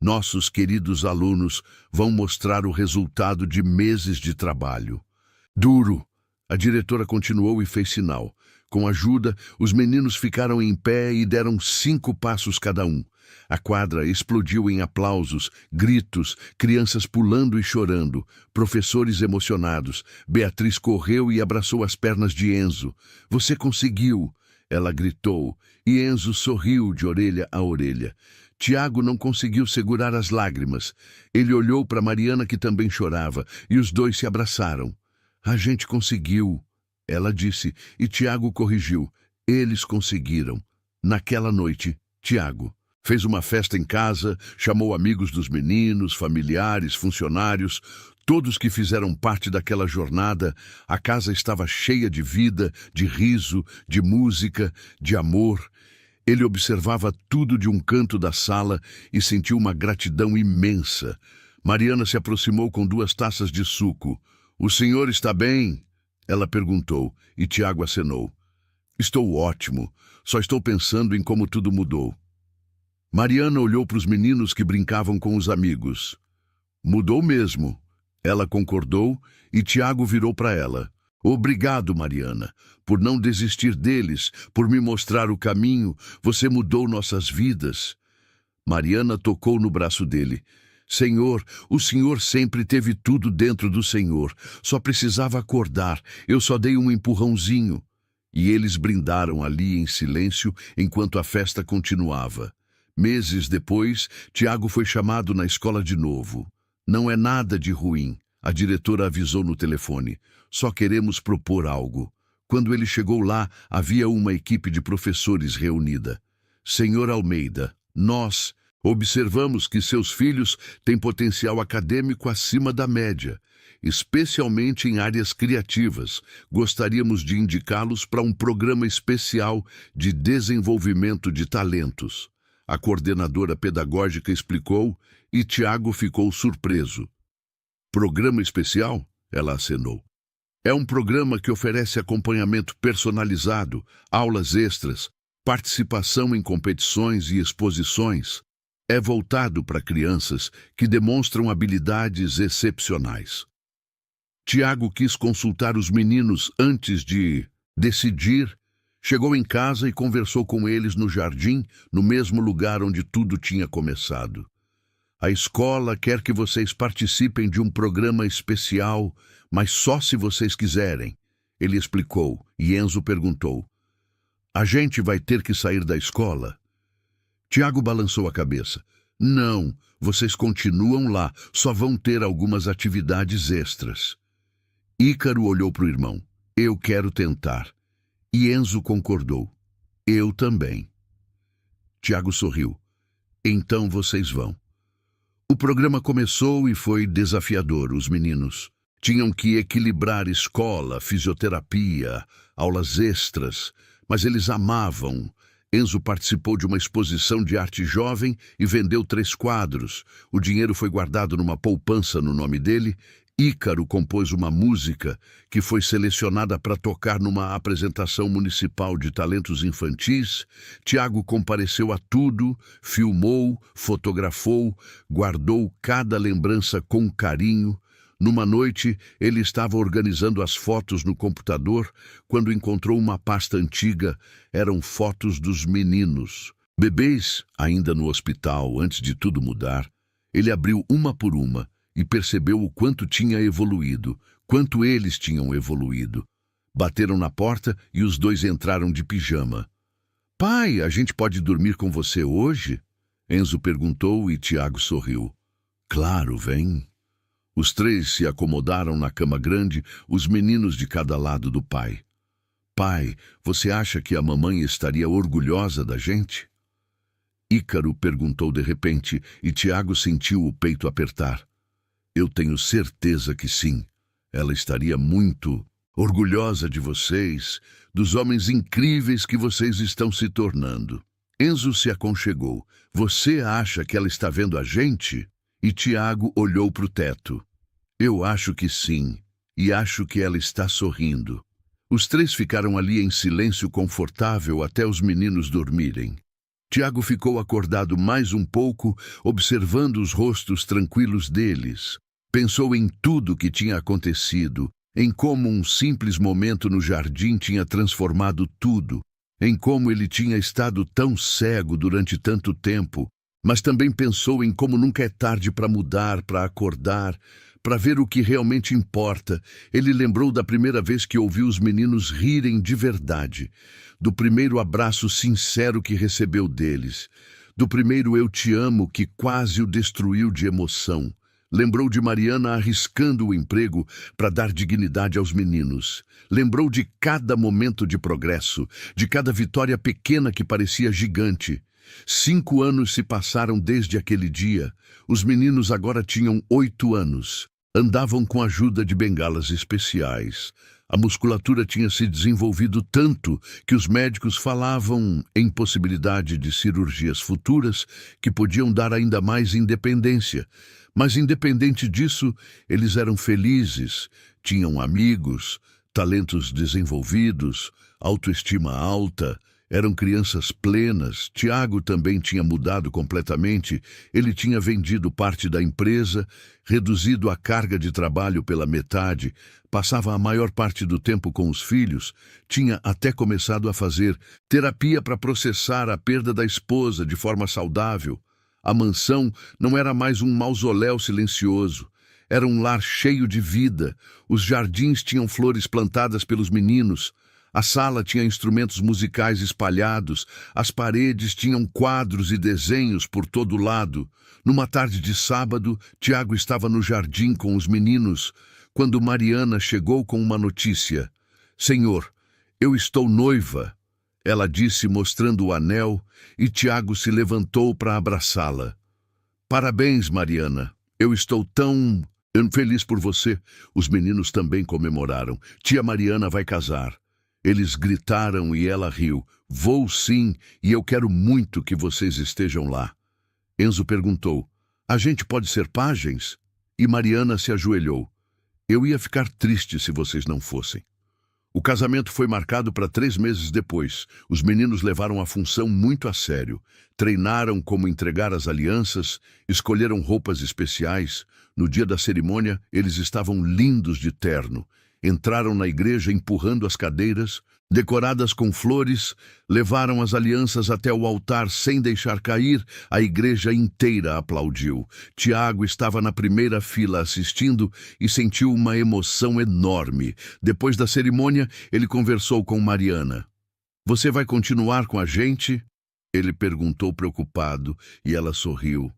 S1: Nossos queridos alunos vão mostrar o resultado de meses de trabalho. Duro. A diretora continuou e fez sinal. Com ajuda, os meninos ficaram em pé e deram 5 passos cada um. A quadra explodiu em aplausos, gritos, crianças pulando e chorando, professores emocionados. Beatriz correu e abraçou as pernas de Enzo. Você conseguiu! Ela gritou, e Enzo sorriu de orelha a orelha. Tiago não conseguiu segurar as lágrimas. Ele olhou para Mariana, que também chorava, e os dois se abraçaram. A gente conseguiu, ela disse, e Tiago corrigiu. Eles conseguiram. Naquela noite, Tiago fez uma festa em casa, chamou amigos dos meninos, familiares, funcionários, todos que fizeram parte daquela jornada. A casa estava cheia de vida, de riso, de música, de amor. Ele observava tudo de um canto da sala e sentiu uma gratidão imensa. Mariana se aproximou com 2 taças de suco. O senhor está bem? Ela perguntou, e Tiago acenou. Estou ótimo, só estou pensando em como tudo mudou. Mariana olhou para os meninos que brincavam com os amigos. Mudou mesmo. Ela concordou e Tiago virou para ela. Obrigado, Mariana, por não desistir deles, por me mostrar o caminho. Você mudou nossas vidas. Mariana tocou no braço dele. Senhor, o Senhor sempre teve tudo dentro do Senhor. Só precisava acordar. Eu só dei um empurrãozinho. E eles brindaram ali em silêncio enquanto a festa continuava. Meses depois, Tiago foi chamado na escola de novo. Não é nada de ruim, a diretora avisou no telefone. Só queremos propor algo. Quando ele chegou lá, havia uma equipe de professores reunida. Senhor Almeida, nós observamos que seus filhos têm potencial acadêmico acima da média, especialmente em áreas criativas. Gostaríamos de indicá-los para um programa especial de desenvolvimento de talentos. A coordenadora pedagógica explicou e Tiago ficou surpreso. Programa especial? Ela acenou. É um programa que oferece acompanhamento personalizado, aulas extras, participação em competições e exposições. É voltado para crianças que demonstram habilidades excepcionais. Tiago quis consultar os meninos antes de decidir. Chegou em casa e conversou com eles no jardim, no mesmo lugar onde tudo tinha começado. A escola quer que vocês participem de um programa especial, mas só se vocês quiserem, ele explicou, e Enzo perguntou. A gente vai ter que sair da escola? Tiago balançou a cabeça. Não, vocês continuam lá, só vão ter algumas atividades extras. Ícaro olhou para o irmão. Eu quero tentar. E Enzo concordou. Eu também. Tiago sorriu. Então vocês vão. O programa começou e foi desafiador. Os meninos tinham que equilibrar escola, fisioterapia, aulas extras, mas eles amavam. Enzo participou de uma exposição de arte jovem e vendeu 3 quadros. O dinheiro foi guardado numa poupança no nome dele. Ícaro compôs uma música que foi selecionada para tocar numa apresentação municipal de talentos infantis. Tiago compareceu a tudo, filmou, fotografou, guardou cada lembrança com carinho. Numa noite, ele estava organizando as fotos no computador quando encontrou uma pasta antiga. Eram fotos dos meninos. Bebês, ainda no hospital, antes de tudo mudar. Ele abriu uma por uma e percebeu o quanto tinha evoluído, quanto eles tinham evoluído. Bateram na porta e os dois entraram de pijama. Pai, a gente pode dormir com você hoje? Enzo perguntou e Tiago sorriu. Claro, vem. Os 3 se acomodaram na cama grande, os meninos de cada lado do pai. Pai, você acha que a mamãe estaria orgulhosa da gente? Ícaro perguntou de repente e Tiago sentiu o peito apertar. Eu tenho certeza que sim. Ela estaria muito orgulhosa de vocês, dos homens incríveis que vocês estão se tornando. Enzo se aconchegou. Você acha que ela está vendo a gente? E Tiago olhou para o teto. Eu acho que sim, e acho que ela está sorrindo. Os 3 ficaram ali em silêncio confortável até os meninos dormirem. Tiago ficou acordado mais um pouco, observando os rostos tranquilos deles. Pensou em tudo que tinha acontecido, em como um simples momento no jardim tinha transformado tudo, em como ele tinha estado tão cego durante tanto tempo, mas também pensou em como nunca é tarde para mudar, para acordar, para ver o que realmente importa. Ele lembrou da primeira vez que ouviu os meninos rirem de verdade, do primeiro abraço sincero que recebeu deles, do primeiro eu te amo que quase o destruiu de emoção. Lembrou de Mariana arriscando o emprego para dar dignidade aos meninos. Lembrou de cada momento de progresso, de cada vitória pequena que parecia gigante. 5 anos se passaram desde aquele dia. Os meninos agora tinham 8 anos. Andavam com a ajuda de bengalas especiais. A musculatura tinha se desenvolvido tanto que os médicos falavam em possibilidade de cirurgias futuras que podiam dar ainda mais independência. Mas independente disso, eles eram felizes, tinham amigos, talentos desenvolvidos, autoestima alta. Eram crianças plenas. Tiago também tinha mudado completamente. Ele tinha vendido parte da empresa, reduzido a carga de trabalho pela metade, passava a maior parte do tempo com os filhos, tinha até começado a fazer terapia para processar a perda da esposa de forma saudável. A mansão não era mais um mausoléu silencioso. Era um lar cheio de vida. Os jardins tinham flores plantadas pelos meninos. A sala tinha instrumentos musicais espalhados. As paredes tinham quadros e desenhos por todo lado. Numa tarde de sábado, Tiago estava no jardim com os meninos, quando Mariana chegou com uma notícia. Senhor, eu estou noiva. Ela disse mostrando o anel, e Tiago se levantou para abraçá-la. Parabéns, Mariana. Eu estou tão feliz por você. Os meninos também comemoraram. Tia Mariana vai casar. Eles gritaram e ela riu. Vou sim, e eu quero muito que vocês estejam lá. Enzo perguntou, a gente pode ser pajens? E Mariana se ajoelhou. Eu ia ficar triste se vocês não fossem. O casamento foi marcado para 3 meses depois. Os meninos levaram a função muito a sério. Treinaram como entregar as alianças, escolheram roupas especiais. No dia da cerimônia, eles estavam lindos de terno. Entraram na igreja empurrando as cadeiras, decoradas com flores, levaram as alianças até o altar sem deixar cair. A igreja inteira aplaudiu. Tiago estava na primeira fila assistindo e sentiu uma emoção enorme. Depois da cerimônia, ele conversou com Mariana. Você vai continuar com a gente? Ele perguntou preocupado e ela sorriu.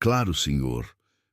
S1: Claro, senhor.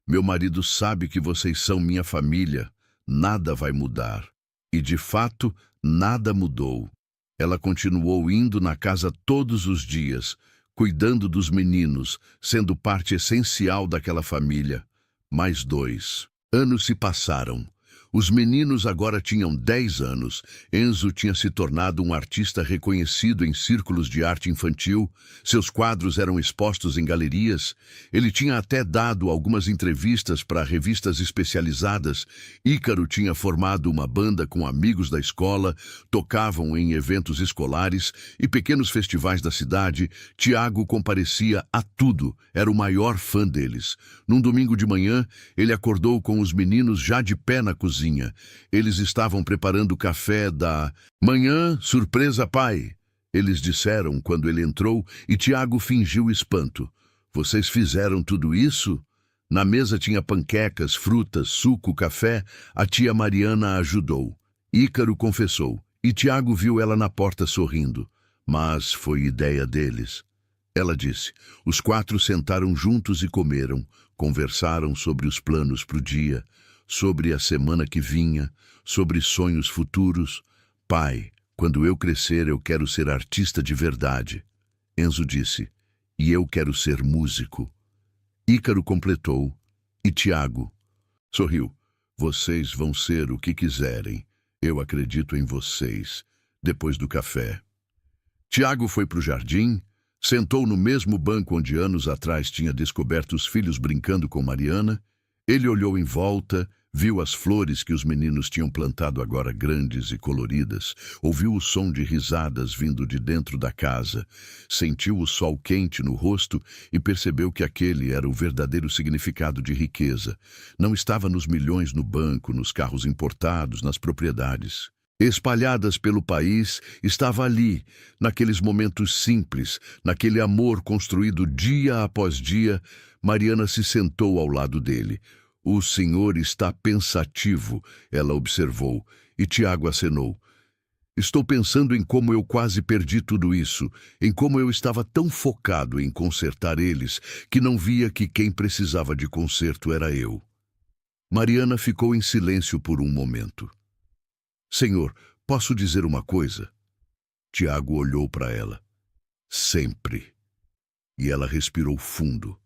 S1: Meu marido sabe que vocês são minha família. Nada vai mudar. E, de fato, nada mudou. Ela continuou indo na casa todos os dias, cuidando dos meninos, sendo parte essencial daquela família. Mais 2 anos se passaram. Os meninos agora tinham 10 anos. Enzo tinha se tornado um artista reconhecido em círculos de arte infantil. Seus quadros eram expostos em galerias. Ele tinha até dado algumas entrevistas para revistas especializadas. Ícaro tinha formado uma banda com amigos da escola, tocavam em eventos escolares e pequenos festivais da cidade. Tiago comparecia a tudo, era o maior fã deles. Num domingo de manhã, ele acordou com os meninos já de pé na cozinha. Eles estavam preparando o café da manhã. Surpresa, pai! Eles disseram quando ele entrou e Tiago fingiu espanto. Vocês fizeram tudo isso? Na mesa tinha panquecas, frutas, suco, café. A tia Mariana ajudou. Ícaro confessou e Tiago viu ela na porta sorrindo. Mas foi ideia deles. Ela disse. Os 4 sentaram juntos e comeram. Conversaram sobre os planos para o dia, sobre a semana que vinha, sobre sonhos futuros. Pai, quando eu crescer eu quero ser artista de verdade. Enzo disse, e eu quero ser músico. Ícaro completou, e Tiago sorriu. Vocês vão ser o que quiserem. Eu acredito em vocês. Depois do café, Tiago foi para o jardim, sentou no mesmo banco onde anos atrás tinha descoberto os filhos brincando com Mariana. Ele olhou em volta, viu as flores que os meninos tinham plantado agora grandes e coloridas, ouviu o som de risadas vindo de dentro da casa, sentiu o sol quente no rosto e percebeu que aquele era o verdadeiro significado de riqueza. Não estava nos milhões no banco, nos carros importados, nas propriedades espalhadas pelo país, estava ali, naqueles momentos simples, naquele amor construído dia após dia. Mariana se sentou ao lado dele. O senhor está pensativo, ela observou, e Tiago acenou. Estou pensando em como eu quase perdi tudo isso, em como eu estava tão focado em consertar eles, que não via que quem precisava de conserto era eu. Mariana ficou em silêncio por um momento. Senhor, posso dizer uma coisa? Tiago olhou para ela. Sempre. E ela respirou fundo.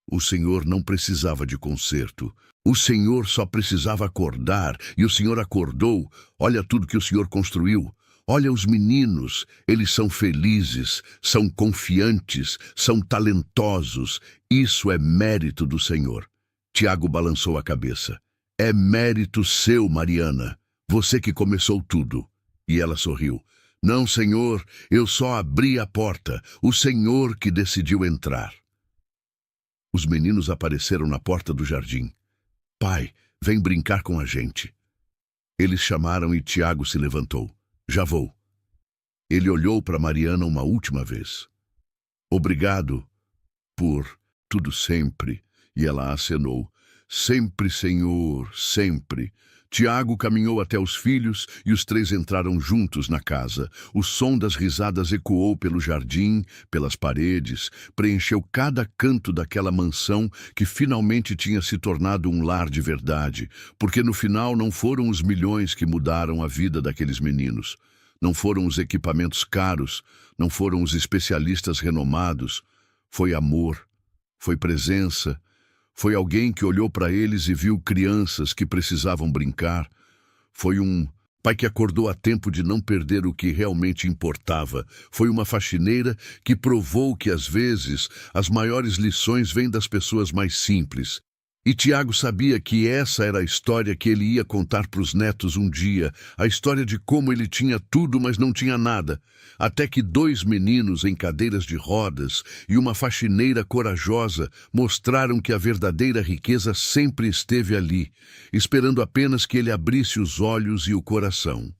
S1: O senhor não precisava de conserto. O senhor só precisava acordar, e o senhor acordou. Olha tudo que o senhor construiu. Olha os meninos, eles são felizes, são confiantes, são talentosos. Isso é mérito do senhor. Tiago balançou a cabeça. É mérito seu, Mariana. Você que começou tudo. E ela sorriu. Não, senhor, eu só abri a porta. O senhor que decidiu entrar. Os meninos apareceram na porta do jardim. Pai, vem brincar com a gente. Eles chamaram e Tiago se levantou. Já vou. Ele olhou para Mariana uma última vez. Obrigado por tudo sempre. E ela acenou. Sempre, senhor, sempre. Tiago caminhou até os filhos e os três entraram juntos na casa. O som das risadas ecoou pelo jardim, pelas paredes, preencheu cada canto daquela mansão que finalmente tinha se tornado um lar de verdade, porque no final não foram os milhões que mudaram a vida daqueles meninos. Não foram os equipamentos caros, não foram os especialistas renomados. Foi amor, foi presença. Foi alguém que olhou para eles e viu crianças que precisavam brincar. Foi um pai que acordou a tempo de não perder o que realmente importava. Foi uma faxineira que provou que, às vezes, as maiores lições vêm das pessoas mais simples. E Tiago sabia que essa era a história que ele ia contar para os netos um dia, a história de como ele tinha tudo, mas não tinha nada, até que dois meninos em cadeiras de rodas e uma faxineira corajosa mostraram que a verdadeira riqueza sempre esteve ali, esperando apenas que ele abrisse os olhos e o coração.